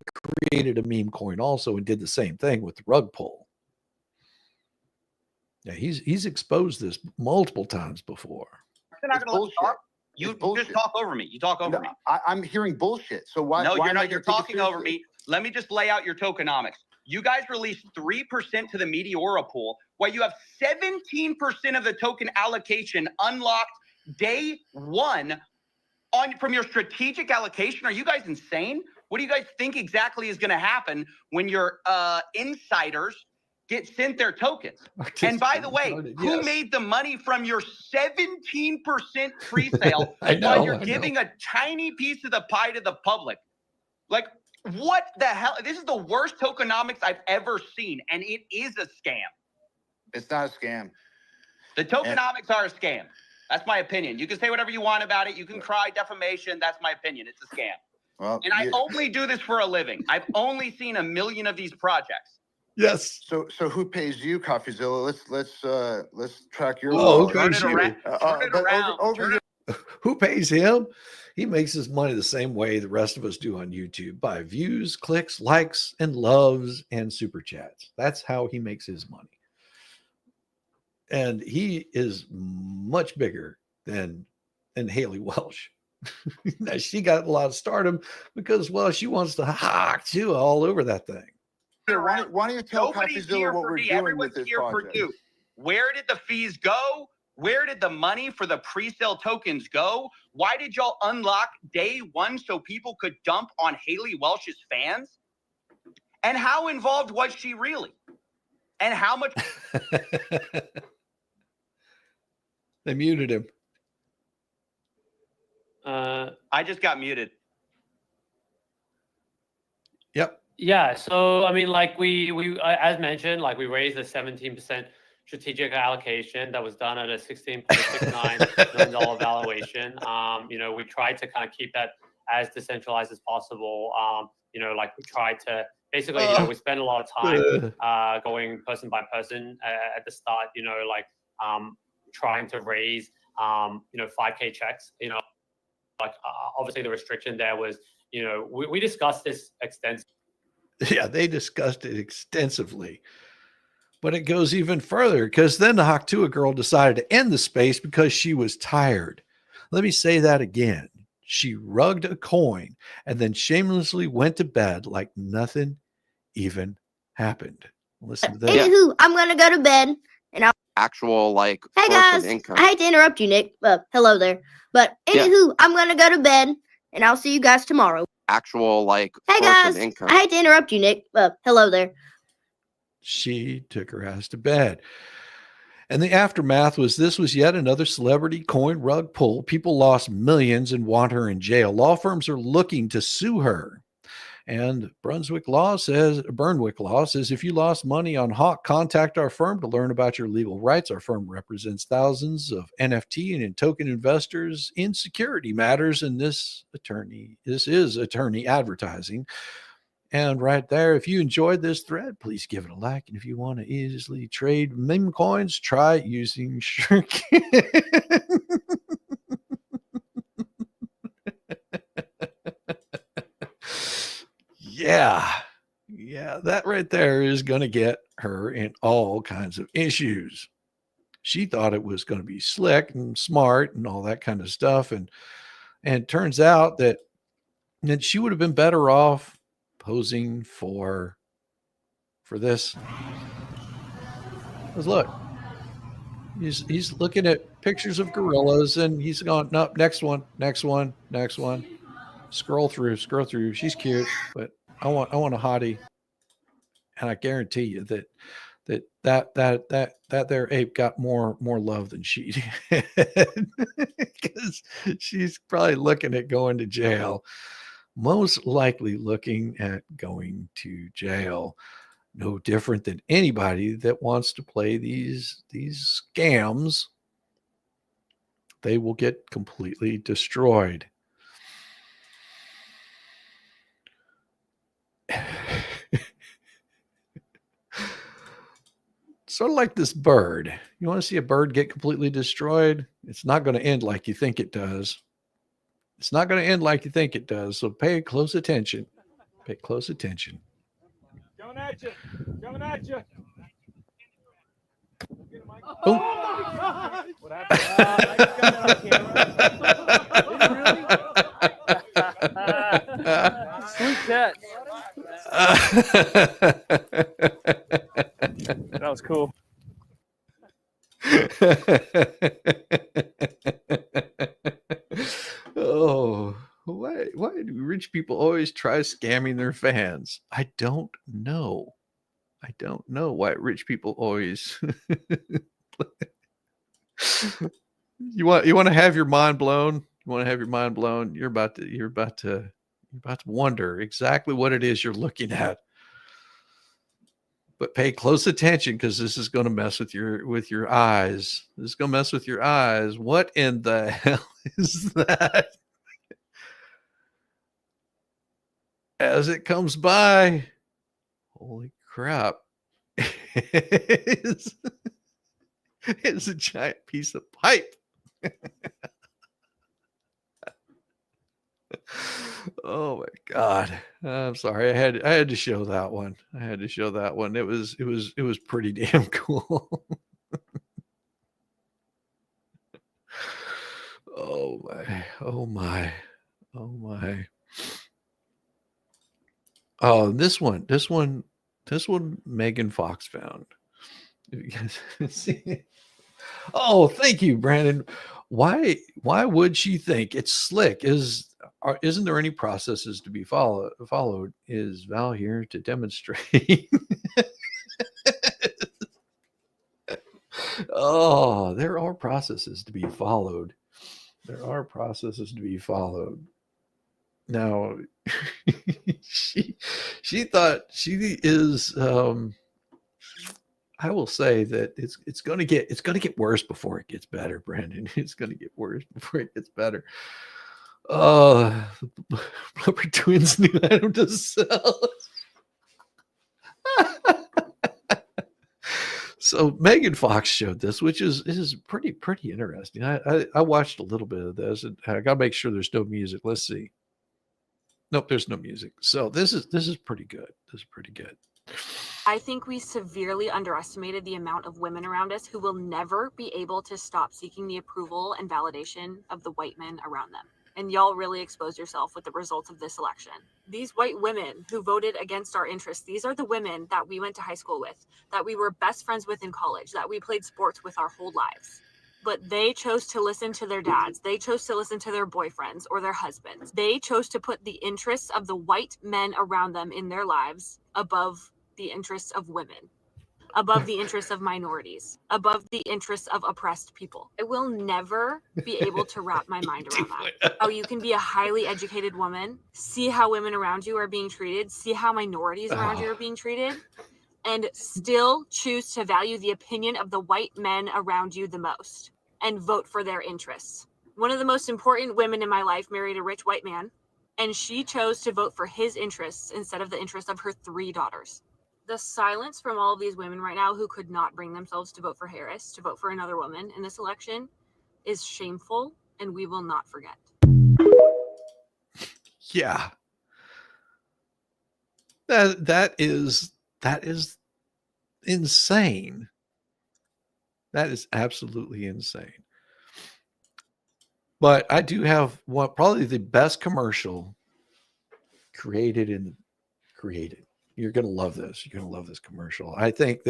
created a meme coin also and did the same thing with the rug pull. Yeah, he's exposed this multiple times before. You're not gonna let me talk. You just talk over me. You talk over me. I'm hearing bullshit. So why? No, why you're am I not. You're gonna take it talking over seriously? me. Let me just lay out your tokenomics. You guys released 3% to the Meteora pool, while you have 17% of the token allocation unlocked day one from your strategic allocation. Are you guys insane? What do you guys think exactly is going to happen when your insiders get sent their tokens? And by the way, who made the money from your 17% pre-sale while you're giving a tiny piece of the pie to the public? Like, what the hell? This is the worst tokenomics I've ever seen, and it is a scam. It's not a scam. The tokenomics are a scam. That's my opinion. You can say whatever you want about it. You can cry defamation. That's my opinion. It's a scam. Well, and I only do this for a living. I've only seen 1 million of these projects. Yes. So who pays you, CoffeeZilla? Let's track your. Oh, wallet. who pays you? Over here. Who pays him? He makes his money the same way the rest of us do on YouTube, by views, clicks, likes, and loves, and super chats. That's how he makes his money. And he is much bigger than Haley Welsh. Now, she got a lot of stardom because, well, she wants to Hawk Tuah all over that thing. Why don't you tell Nobody's CoffeeZilla here what for we're me. doing Everyone's with this here for project? you. Where did the fees go? Where did the money for the pre-sale tokens go? Why did y'all unlock day one so people could dump on Haley Welsh's fans? And how involved was she really? And how much? They muted him. I just got muted. Yep. Yeah. So, I mean, like we as mentioned, like we raised a 17% strategic allocation that was done at a $16.69 million valuation. We tried to kind of keep that as decentralized as possible. Like we tried to basically, we spent a lot of time going person by person at the start, trying to raise, 5K checks, obviously the restriction there was, we discussed this extensively. Yeah, they discussed it extensively. But it goes even further, because then the Hawk Tuah girl decided to end the space because she was tired. Let me say that again. She rugged a coin and then shamelessly went to bed like nothing even happened. Listen to this. Anywho, I'm gonna go to bed and I'll actual like Hey source guys, of income. I hate to interrupt you, Nick. Hello there. But anywho, I'm gonna go to bed and I'll see you guys tomorrow. Actual like Hey source guys, of income. I hate to interrupt you, Nick. Hello there. She took her ass to bed. And the aftermath was this was yet another celebrity coin rug pull. People lost millions and want her in jail. Law firms are looking to sue her. And Burnwick law says, if you lost money on Hawk, contact our firm to learn about your legal rights. Our firm represents thousands of NFT and token investors in security matters. And this is attorney advertising. And right there, if you enjoyed this thread, please give it a like. And if you want to easily trade meme coins, try using Shuriken. Yeah, that right there is going to get her in all kinds of issues. She thought it was going to be slick and smart and all that kind of stuff. And it turns out that she would have been better off posing for this. Because look, he's looking at pictures of gorillas and he's going, nope, next one. Scroll through. She's cute, but I want a hottie. And I guarantee you that there ape got more love than she did. Because she's probably looking at going to jail. Most likely looking at going to jail. No different than anybody that wants to play these scams. They will get completely destroyed. Sort of like this bird. You want to see a bird get completely destroyed? It's not going to end like you think it does. It's not going to end like you think it does. So pay close attention. Pay close attention. Coming at you. Coming at you. Oh. My God. What happened? Sweet catch. That was cool. Oh, why do rich people always try scamming their fans? I don't know. I don't know why rich people always you want to have your mind blown? You want to have your mind blown? You're about to wonder exactly what it is you're looking at. But pay close attention, because this is going to mess with your eyes. This is going to mess with your eyes. What in the hell is that? As it comes by, holy crap. It's a giant piece of pipe. Oh my God. I'm sorry. I had to show that one. I had to show that one. It was pretty damn cool. Oh my. Oh my. Oh my. Oh, this one Megan Fox found. You guys see? Oh, thank you, Brandon. Why would she think it's slick? Isn't there any processes to be followed? Is Val here to demonstrate? Oh, there are processes to be followed. There are processes to be followed. Now, she thought she is. I will say that it's going to get worse before it gets better, Brandon. It's going to get worse before it gets better. Oh, Blubber Twins knew how to sell. So Megan Fox showed this, which is pretty interesting. I watched a little bit of this, and I got to make sure there's no music. Let's see. Nope, there's no music. So this is pretty good. This is pretty good. I think we severely underestimated the amount of women around us who will never be able to stop seeking the approval and validation of the white men around them. And y'all really exposed yourself with the results of this election. These white women who voted against our interests, these are the women that we went to high school with, that we were best friends with in college, that we played sports with our whole lives. But they chose to listen to their dads. They chose to listen to their boyfriends or their husbands. They chose to put the interests of the white men around them in their lives above the interests of women, above the interests of minorities, above the interests of oppressed people. I will never be able to wrap my mind around that. How you can be a highly educated woman, see how women around you are being treated, see how minorities around you are being treated, and still choose to value the opinion of the white men around you the most and vote for their interests. One of the most important women in my life married a rich white man, and she chose to vote for his interests instead of the interests of her 3 daughters. The silence from all of these women right now who could not bring themselves to vote for Harris, to vote for another woman in this election, is shameful, and we will not forget. Yeah. That is insane. That is absolutely insane. But I do have probably the best commercial created. You're going to love this. You're going to love this commercial. I think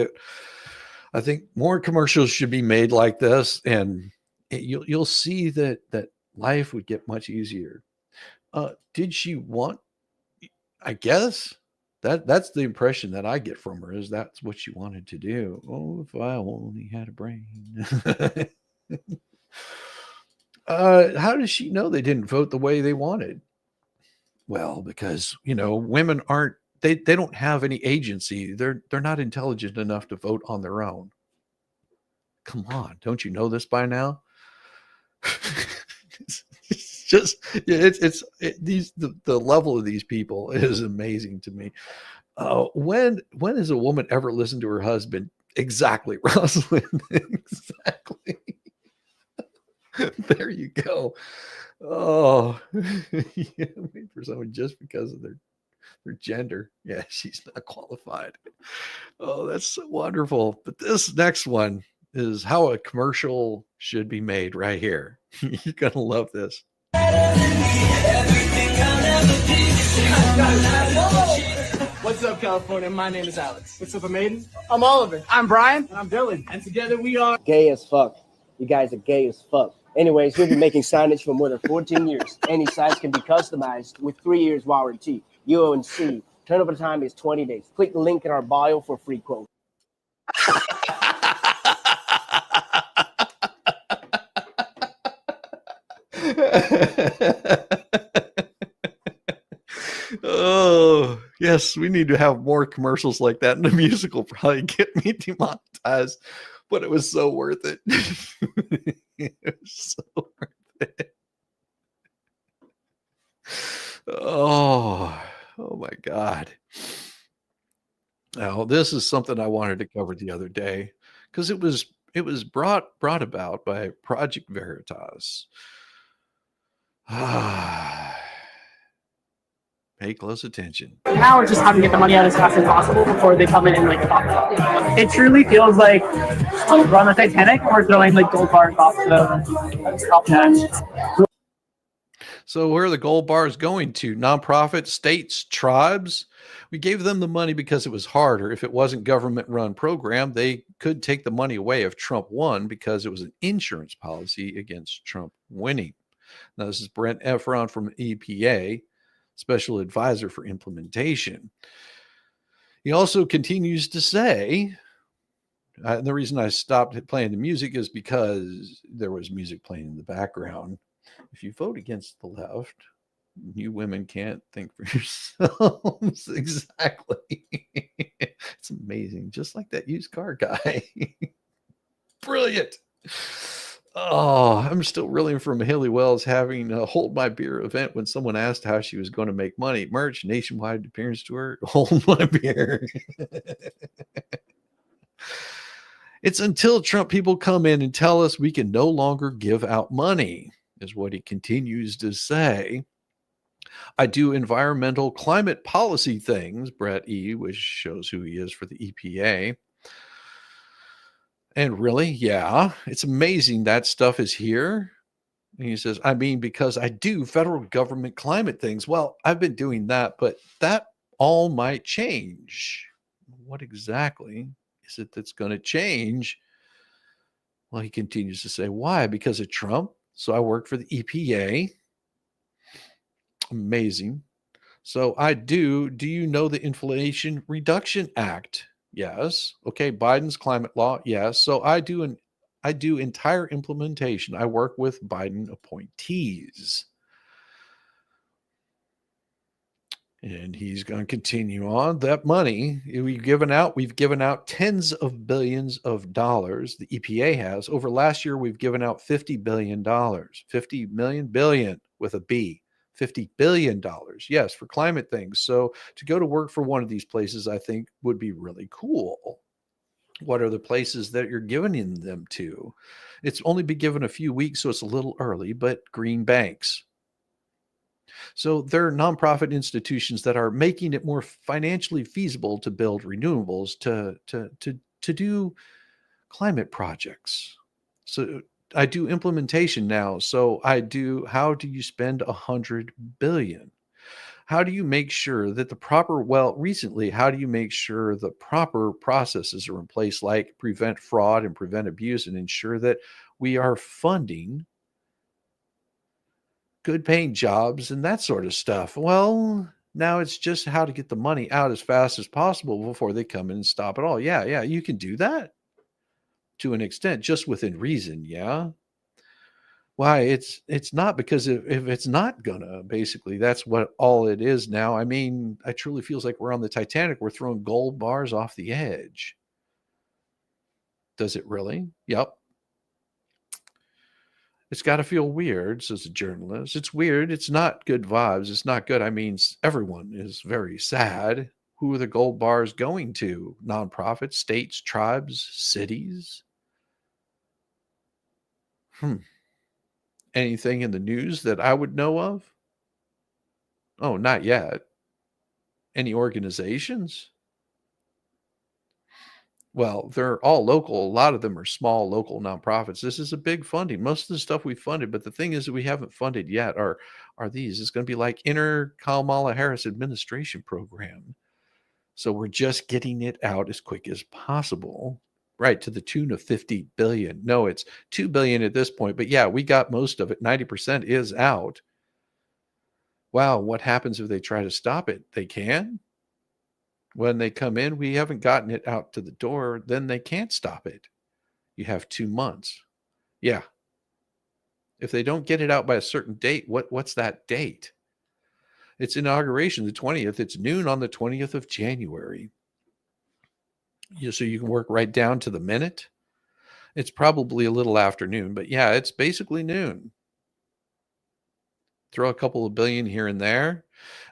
more commercials should be made like this, and you'll see that life would get much easier. Did she want? I guess that's the impression that I get from her, is that's what she wanted to do. Oh, if I only had a brain. How does she know they didn't vote the way they wanted? Well, because women aren't. They don't have any agency. They're not intelligent enough to vote on their own. Come on, don't you know this by now? The level of these people is amazing to me. When has a woman ever listened to her husband Exactly, Rosalind. Exactly. There you go. Oh, yeah, wait for someone just because of their gender. Yeah, she's not qualified. Oh, that's so wonderful. But this next one is how a commercial should be made right here. You're going to love this. What's up, California? My name is Alex. What's up, Maiden? I'm Oliver. I'm Brian. And I'm Dylan. And together we are gay as fuck. You guys are gay as fuck. Anyways, we've been making signage for more than 14 years. Any size can be customized with 3 years warranty. UONC. Turnover time is 20 days. Click the link in our bio for free quote. Oh, yes, we need to have more commercials like that, and the music will probably get me demonetized, but it was so worth it. It was so worth it. Oh my God. Now, this is something I wanted to cover the other day because it was brought about by Project Veritas. Pay close attention. Now we're just having to get the money out as fast as possible before they come in and like top it up. It truly feels like we're on the Titanic or throwing like gold bars off the So where are the gold bars going to? Nonprofits, states, tribes? We gave them the money because it was harder. If it wasn't government-run program, they could take the money away if Trump won because it was an insurance policy against Trump winning. Now, this is Brent Efron from EPA, Special Advisor for Implementation. He also continues to say, and the reason I stopped playing the music is because there was music playing in the background. If you vote against the left, you women can't think for yourselves. Exactly. It's amazing. Just like that used car guy. Brilliant. Oh, I'm still reeling from Haley Wells having a Hold My Beer event when someone asked how she was going to make money. Merch, nationwide appearance tour, Hold My Beer. It's until Trump people come in and tell us we can no longer give out money, is what he continues to say. I do environmental climate policy things, Brett E., which shows who he is for the EPA. And really, yeah, it's amazing that stuff is here. And he says, I mean, because I do federal government climate things. Well, I've been doing that, but that all might change. What exactly is it that's going to change? Well, he continues to say, why? Because of Trump. So I work for the EPA. Amazing. So I do you know the Inflation Reduction Act? Yes. Okay. Biden's climate law. Yes. So I do entire implementation. I work with Biden appointees. And he's going to continue on. That money we've given out tens of billions of dollars. The EPA has. Over last year, we've given out $50 billion. 50 million billion with a B. $50 billion. Yes, for climate things. So to go to work for one of these places, I think would be really cool. What are the places that you're giving them to? It's only been given a few weeks, so it's a little early, but green banks. So they're nonprofit institutions that are making it more financially feasible to build renewables, to do climate projects. So I do implementation now. So how do you spend $100 billion? How do you make sure that how do you make sure the proper processes are in place, like prevent fraud and prevent abuse, and ensure that we are funding good paying jobs and that sort of stuff? Well, now it's just how to get the money out as fast as possible before they come in and stop it all. Yeah, you can do that to an extent, just within reason. Yeah. Why? It's not, because if it's not gonna, basically, that's what all it is now. I mean, I truly feels like we're on the Titanic. We're throwing gold bars off the edge. Does it really? Yep. It's got to feel weird, says a journalist. It's weird. It's not good vibes. It's not good. I mean, everyone is very sad. who are the gold bars going to? Nonprofits, states, tribes, cities? Anything in the news that I would know of? Oh, not yet. Any organizations? Well, they're all local. A lot of them are small local nonprofits. This is a big funding. Most of the stuff we funded, but the thing is that we haven't funded yet are these. It's going to be like Kamala Harris administration program. So we're just getting it out as quick as possible. Right, to the tune of 50 billion. No, it's 2 billion at this point, but yeah, we got most of it. 90% is out. Wow, what happens if they try to stop it? They can. When they come in, we haven't gotten it out to the door, then they can't stop it. You have 2 months. Yeah. If they don't get it out by a certain date, what's that date? It's inauguration, the 20th. It's noon on the 20th of January. So you can work right down to the minute. It's probably a little afternoon, but yeah, it's basically noon. Throw a couple of billion here and there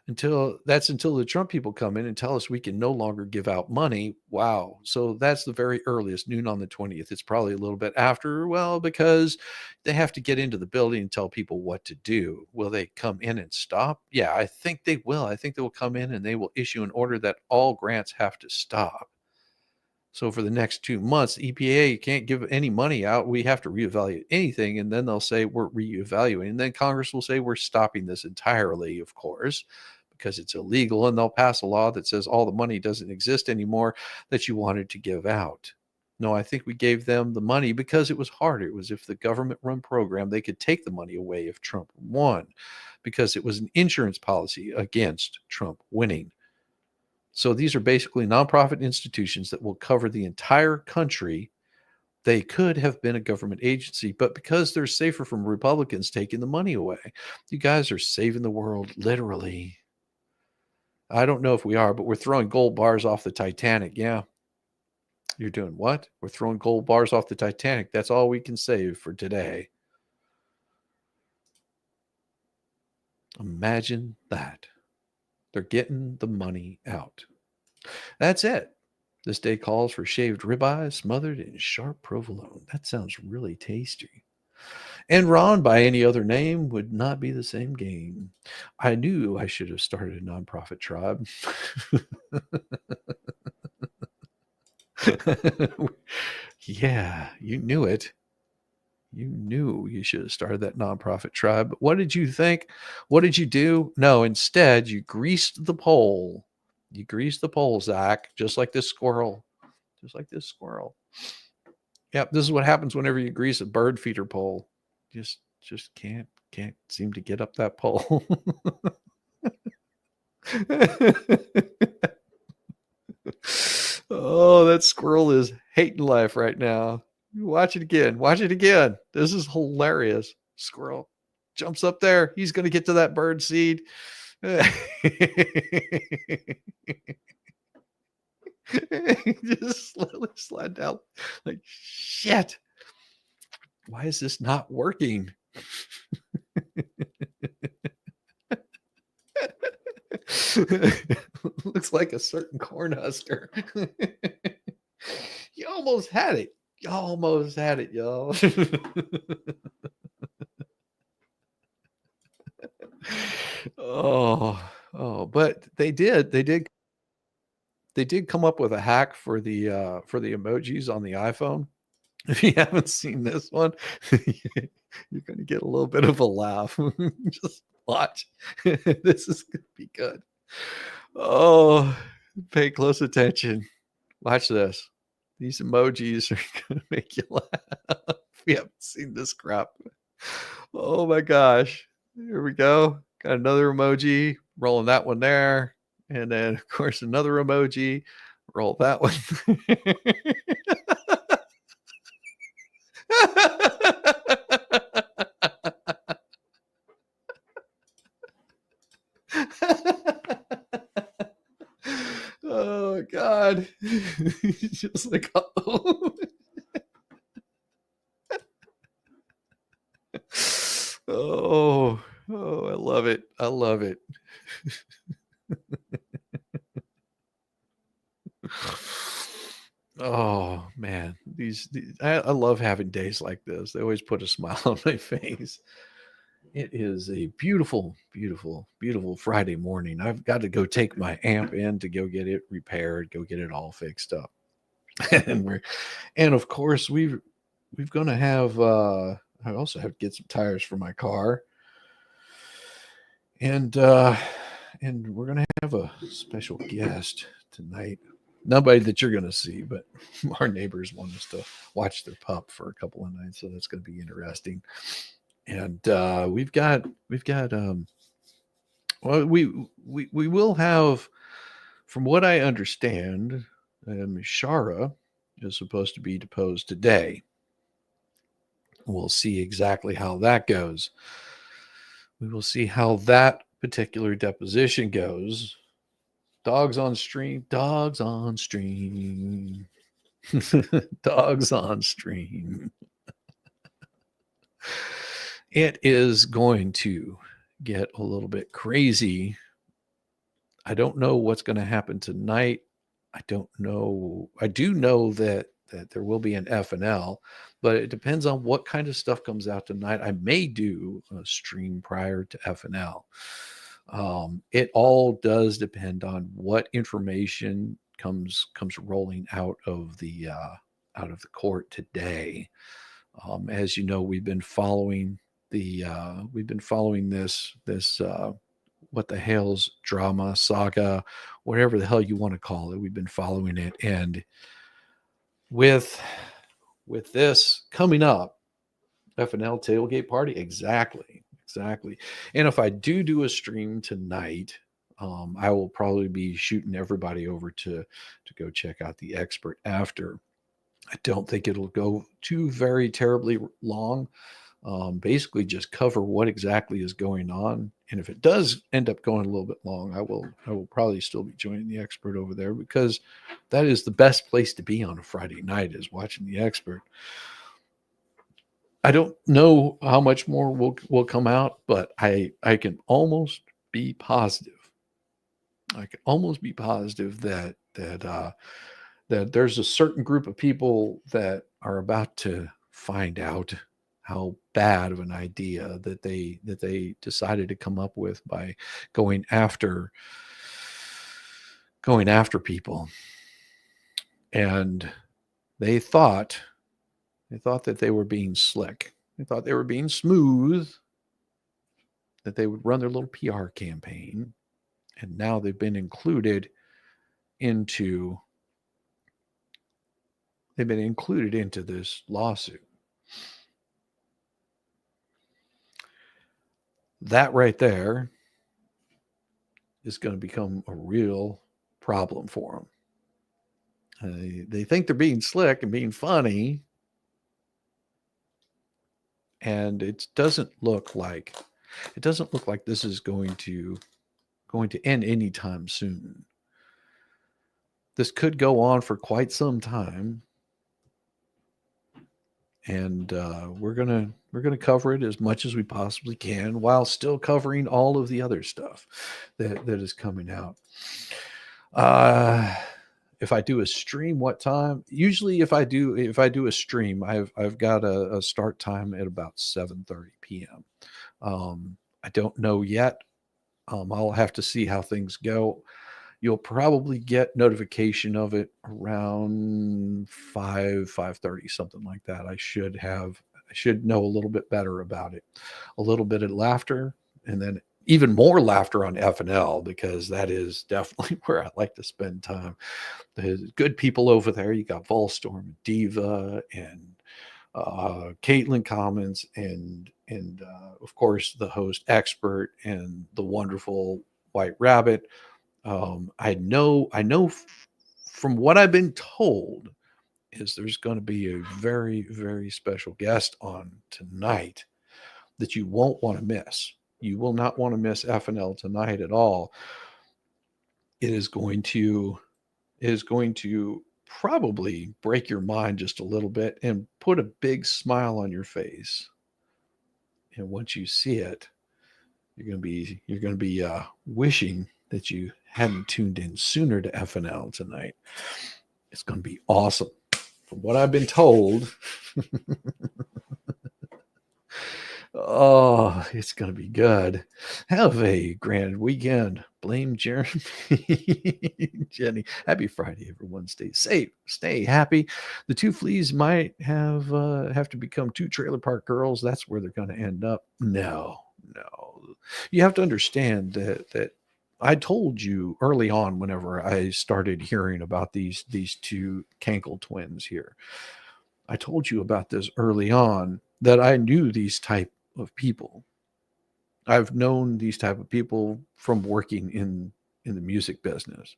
until the Trump people come in and tell us we can no longer give out money. Wow. So that's the very earliest, noon on the 20th. It's probably a little bit after, well, because they have to get into the building and tell people what to do. Will they come in and stop? Yeah, I think they will. I think they will come in and they will issue an order that all grants have to stop. So for the next 2 months, EPA, you can't give any money out. We have to reevaluate anything. And then they'll say we're reevaluating. And then Congress will say we're stopping this entirely, of course, because it's illegal. And they'll pass a law that says all the money doesn't exist anymore that you wanted to give out. No, I think we gave them the money because it was hard. It was if the government-run program, they could take the money away if Trump won, because it was an insurance policy against Trump winning. So these are basically nonprofit institutions that will cover the entire country. They could have been a government agency, but because they're safer from Republicans taking the money away, you guys are saving the world, literally. I don't know if we are, but we're throwing gold bars off the Titanic. Yeah. You're doing what? We're throwing gold bars off the Titanic. That's all we can save for today. Imagine that. They're getting the money out. That's it. This day calls for shaved ribeye smothered in sharp provolone. That sounds really tasty. And Ron, by any other name, would not be the same game. I knew I should have started a nonprofit tribe. Yeah, you knew it. You knew you should have started that nonprofit tribe. But what did you think? What did you do? No, instead, you greased the pole. You greased the pole, Zach, just like this squirrel. Just like this squirrel. Yep, this is what happens whenever you grease a bird feeder pole. Just can't seem to get up that pole. Oh, that squirrel is hating life right now. Watch it again. Watch it again. This is hilarious. Squirrel jumps up there. He's going to get to that bird seed. Just slowly slide down. Like, shit. Why is this not working? Looks like a certain Cornhusker. You almost had it. You almost had it, y'all. But they did come up with a hack for the emojis on the iPhone. If you haven't seen this one, you're going to get a little bit of a laugh. Just watch. This is going to be good. Oh, pay close attention. Watch this. These emojis are going to make you laugh. If you haven't seen this crap. Oh my gosh. Here we go. Got another emoji. Rolling that one there. And then, of course, another emoji. Roll that one. Oh God. Just like, oh. Oh, I love it. I love it. Oh man, I love having days like this. They always put a smile on my face. It is a beautiful, beautiful, beautiful Friday morning. I've got to go take my amp in to go get it repaired, go get it all fixed up. and of course we're going to have I also have to get some tires for my car. And we're going to have a special guest tonight. Nobody that you're going to see, but our neighbors want us to watch their pup for a couple of nights, so that's going to be interesting. And we've got well, we will have, from what I understand, Shara is supposed to be deposed today. We'll see exactly how that goes. We will see how that particular deposition goes. Dogs on stream. Dogs on stream. Dogs on stream. It is going to get a little bit crazy. I don't know what's going to happen tonight. I don't know. I do know that there will be an F&L, but it depends on what kind of stuff comes out tonight. I may do a stream prior to F&L. It all does depend on what information comes rolling out of the court today. As you know, we've been following this what the hell's drama, saga, whatever the hell you want to call it. We've been following it, and with this coming up, F&L tailgate party, exactly. And if I do a stream tonight, I will probably be shooting everybody over to go check out the expert after. I don't think it'll go too very terribly long. Basically just cover what exactly is going on. And if it does end up going a little bit long, I will probably still be joining the expert over there, because that is the best place to be on a Friday night, is watching the expert. I don't know how much more will come out, but I can almost be positive. I can almost be positive that there's a certain group of people that are about to find out how bad of an idea that they decided to come up with by going after people. And they thought that they were being slick. They thought they were being smooth, that they would run their little PR campaign. And now they've been included into this lawsuit. That right there is going to become a real problem for them. They think they're being slick and being funny, and it doesn't look like this is going to end anytime soon. This could go on for quite some time, and we're gonna cover it as much as we possibly can, while still covering all of the other stuff that is coming out. If I do a stream, what time? Usually, if I do a stream, I've got a start time at about 7:30 p.m. I don't know yet. I'll have to see how things go. You'll probably get notification of it around 5:30, something like that. I should know a little bit better about it. A little bit of laughter, and then even more laughter on F&L, because that is definitely where I like to spend time. There's good people over there. You got Volstorm, Diva, and Caitlin Commons, and of course the host expert and the wonderful White Rabbit. I know from what I've been told is there's going to be a very, very special guest on tonight that you won't want to miss. You will not want to miss F&L tonight at all. It is going to probably break your mind just a little bit and put a big smile on your face. And once you see it, you're going to be wishing that you hadn't tuned in sooner to F&L tonight. It's going to be awesome. From what I've been told, oh, it's going to be good. Have a grand weekend. Blame Jeremy. Jenny. Happy Friday, everyone. Stay safe. Stay happy. The two fleas might have to become two trailer park girls. That's where they're going to end up. No. You have to understand that I told you early on whenever I started hearing about these two Cankle twins here. I told you about this early on, that I knew these type of people. I've known these type of people from working in the music business.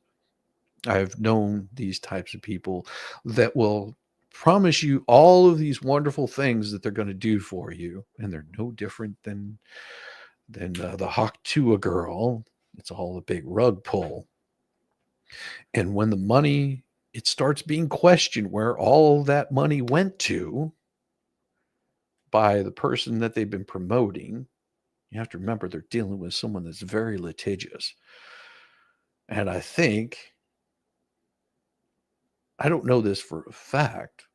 I've known these types of people that will promise you all of these wonderful things that they're going to do for you, and they're no different than the Hawk Tuah girl. It's all a big rug pull. And when the money, it starts being questioned where all that money went to by the person that they've been promoting, you have to remember they're dealing with someone that's very litigious. And I don't know this for a fact,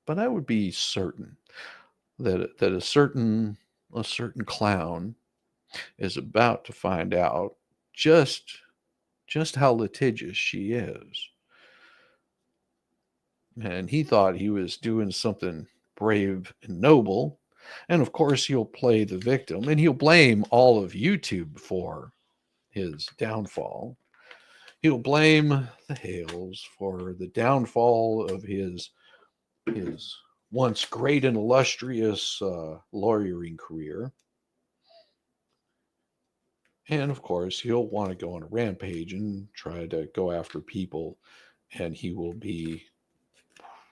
but I would be certain that a certain clown is about to find out just how litigious she is. And he thought he was doing something brave and noble. And of course, he'll play the victim, and he'll blame all of YouTube for his downfall. He'll blame the Hales for the downfall of his once great and illustrious lawyering career. And of course, he'll want to go on a rampage and try to go after people, and he will be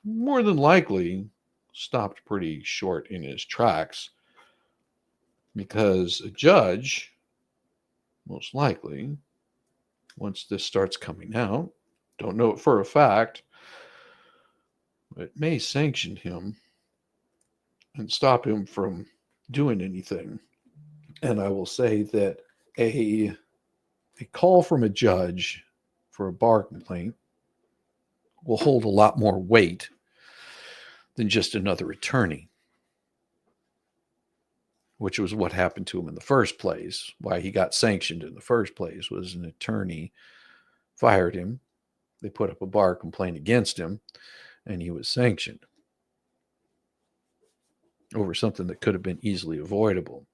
more than likely stopped pretty short in his tracks, because a judge, most likely, once this starts coming out, don't know it for a fact, it may sanction him and stop him from doing anything. And I will say that a call from a judge for a bar complaint will hold a lot more weight than just another attorney, which was what happened to him in the first place. Why he got sanctioned in the first place was an attorney fired him. They put up a bar complaint against him, and he was sanctioned over something that could have been easily avoidable.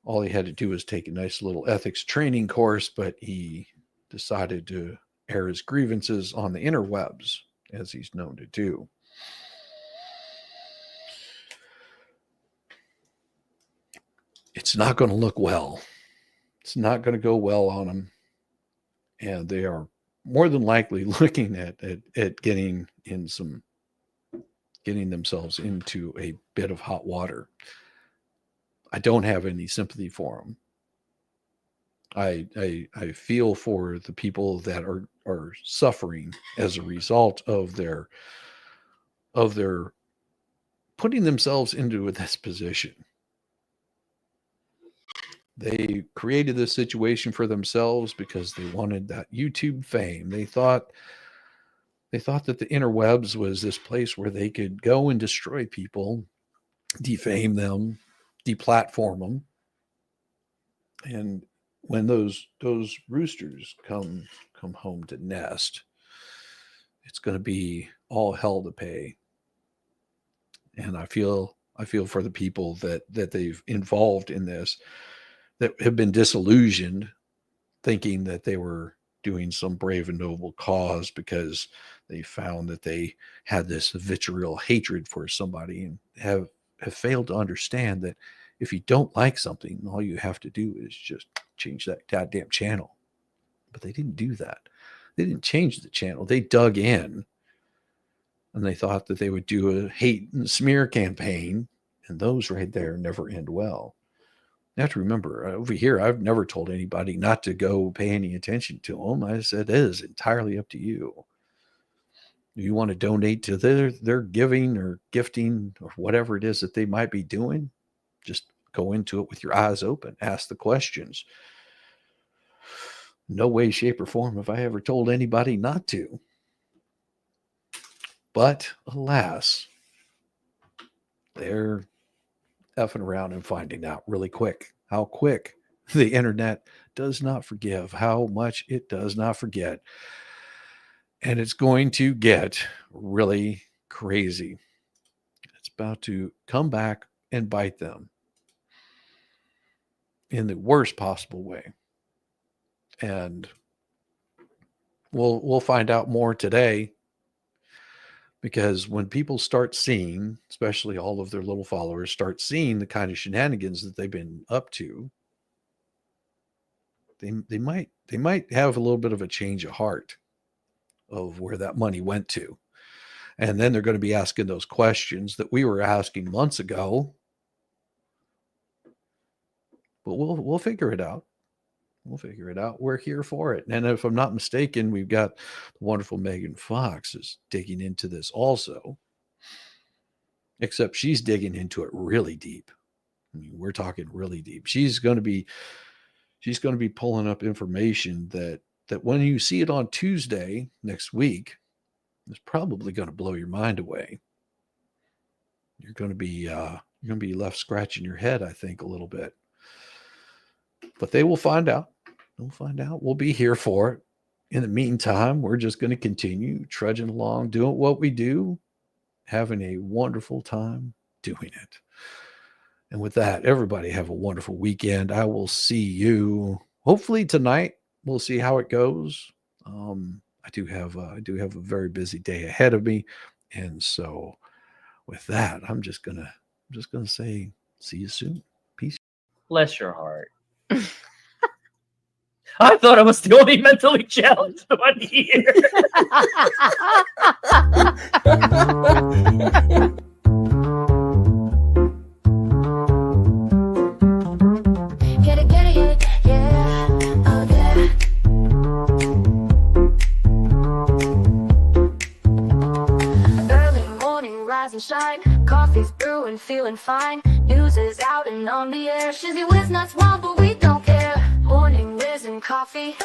All he had to do was take a nice little ethics training course, but he decided to air his grievances on the interwebs, as he's known to do. It's not going to look well. It's not going to go well on them. And they are more than likely looking at getting themselves into a bit of hot water. I don't have any sympathy for them. I feel for the people that are suffering as a result of their putting themselves into this position. They created this situation for themselves because they wanted that YouTube fame. They thought that the interwebs was this place where they could go and destroy people, defame them, deplatform them. And when those roosters come home to nest, it's going to be all hell to pay. And I feel for the people that they've involved in this, that have been disillusioned, thinking that they were doing some brave and noble cause because they found that they had this vitriol hatred for somebody, and have failed to understand that if you don't like something, all you have to do is just change that goddamn channel. But they didn't do that. They didn't change the channel. They dug in, and they thought that they would do a hate and smear campaign, and those right there never end well. You have to remember, over here, I've never told anybody not to go pay any attention to them. I said, it is entirely up to you. You want to donate to their giving or gifting or whatever it is that they might be doing, just go into it with your eyes open. Ask the questions. No way, shape, or form have I ever told anybody not to. But alas, they're effing around and finding out really quick how quick the internet does not forgive, how much it does not forget. And it's going to get really crazy. It's about to come back and bite them in the worst possible way. And we'll find out more today, because when people start seeing, especially all of their little followers, start seeing the kind of shenanigans that they've been up to, they might have a little bit of a change of heart of where that money went to. And then they're going to be asking those questions that we were asking months ago. But we'll figure it out. We'll figure it out. We're here for it. And if I'm not mistaken, we've got the wonderful Megan Fox is digging into this also. Except she's digging into it really deep. I mean, we're talking really deep. She's going to be pulling up information that when you see it on Tuesday next week, it's probably going to blow your mind away. You're going to be left scratching your head, I think, a little bit. But they will find out. We'll find out. We'll be here for it. In the meantime, we're just going to continue trudging along, doing what we do, having a wonderful time doing it. And with that, everybody have a wonderful weekend. I will see you hopefully tonight. We'll see how it goes. I do have a very busy day ahead of me. And so with that, I'm just gonna say see you soon. Peace. Bless your heart. I thought I was the only mentally challenged one here. Get it, yeah, oh yeah. Early morning, rise and shine. Coffee's brewing, feeling fine. News is out and on the air. Shizzy whiz nuts wild, but we don't care. Morning whiz and coffee.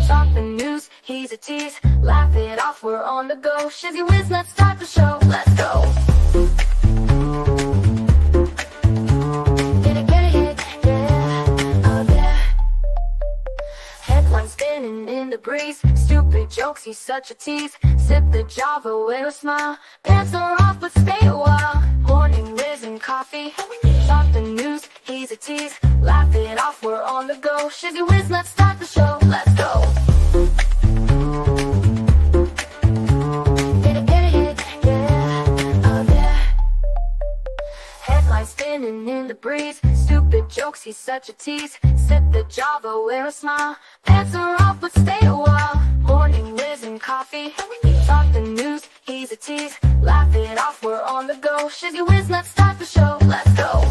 Talk the news, he's a tease. Laugh it off, we're on the go. Shizzy whiz nuts, start the show. Let's go. Get it, yeah, oh yeah. Headlines spinning in the breeze. Stupid jokes, he's such a tease. Sip the Java, wear a smile. Pants are off, but stay a while. Morning whiz and coffee. Talk the news, he's a tease. Laugh it off, we're on the go. Shizzy whiz, let's start the show. Let's go. Get it, yeah, oh yeah. Headlines spinning in the breeze. Stupid jokes, he's such a tease. Sip the Java, wear a smile. Pants are off, but stay a while. Morning whiz and coffee. Talk the news, he's a tease. Laugh it off, we're on the go. Shizzy whiz, let's start the show. Let's go.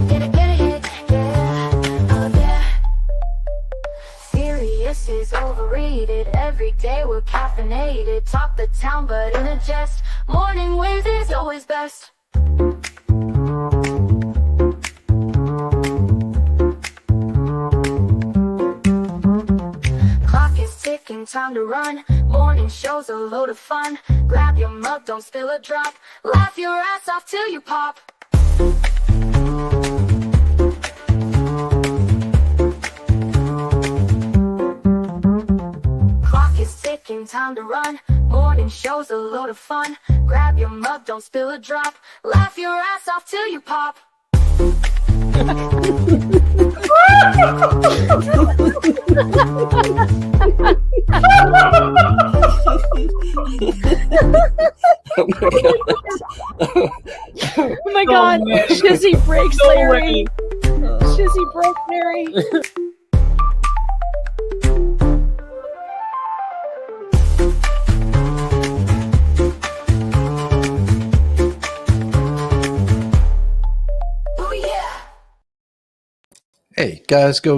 Get it, yeah, oh yeah. Serious is overrated. Every day we're caffeinated. Talk the town, but in a jest. Morning whiz is always best. Clock is ticking, time to run. Morning show's a load of fun. Grab your mug, don't spill a drop. Laugh your ass off till you pop. Clock is ticking, time to run. Morning show's a load of fun. Grab your mug, don't spill a drop. Laugh your ass off till you pop. Oh my god, Shizzy breaks Larry. Shizzy broke Larry. Hey, guys, go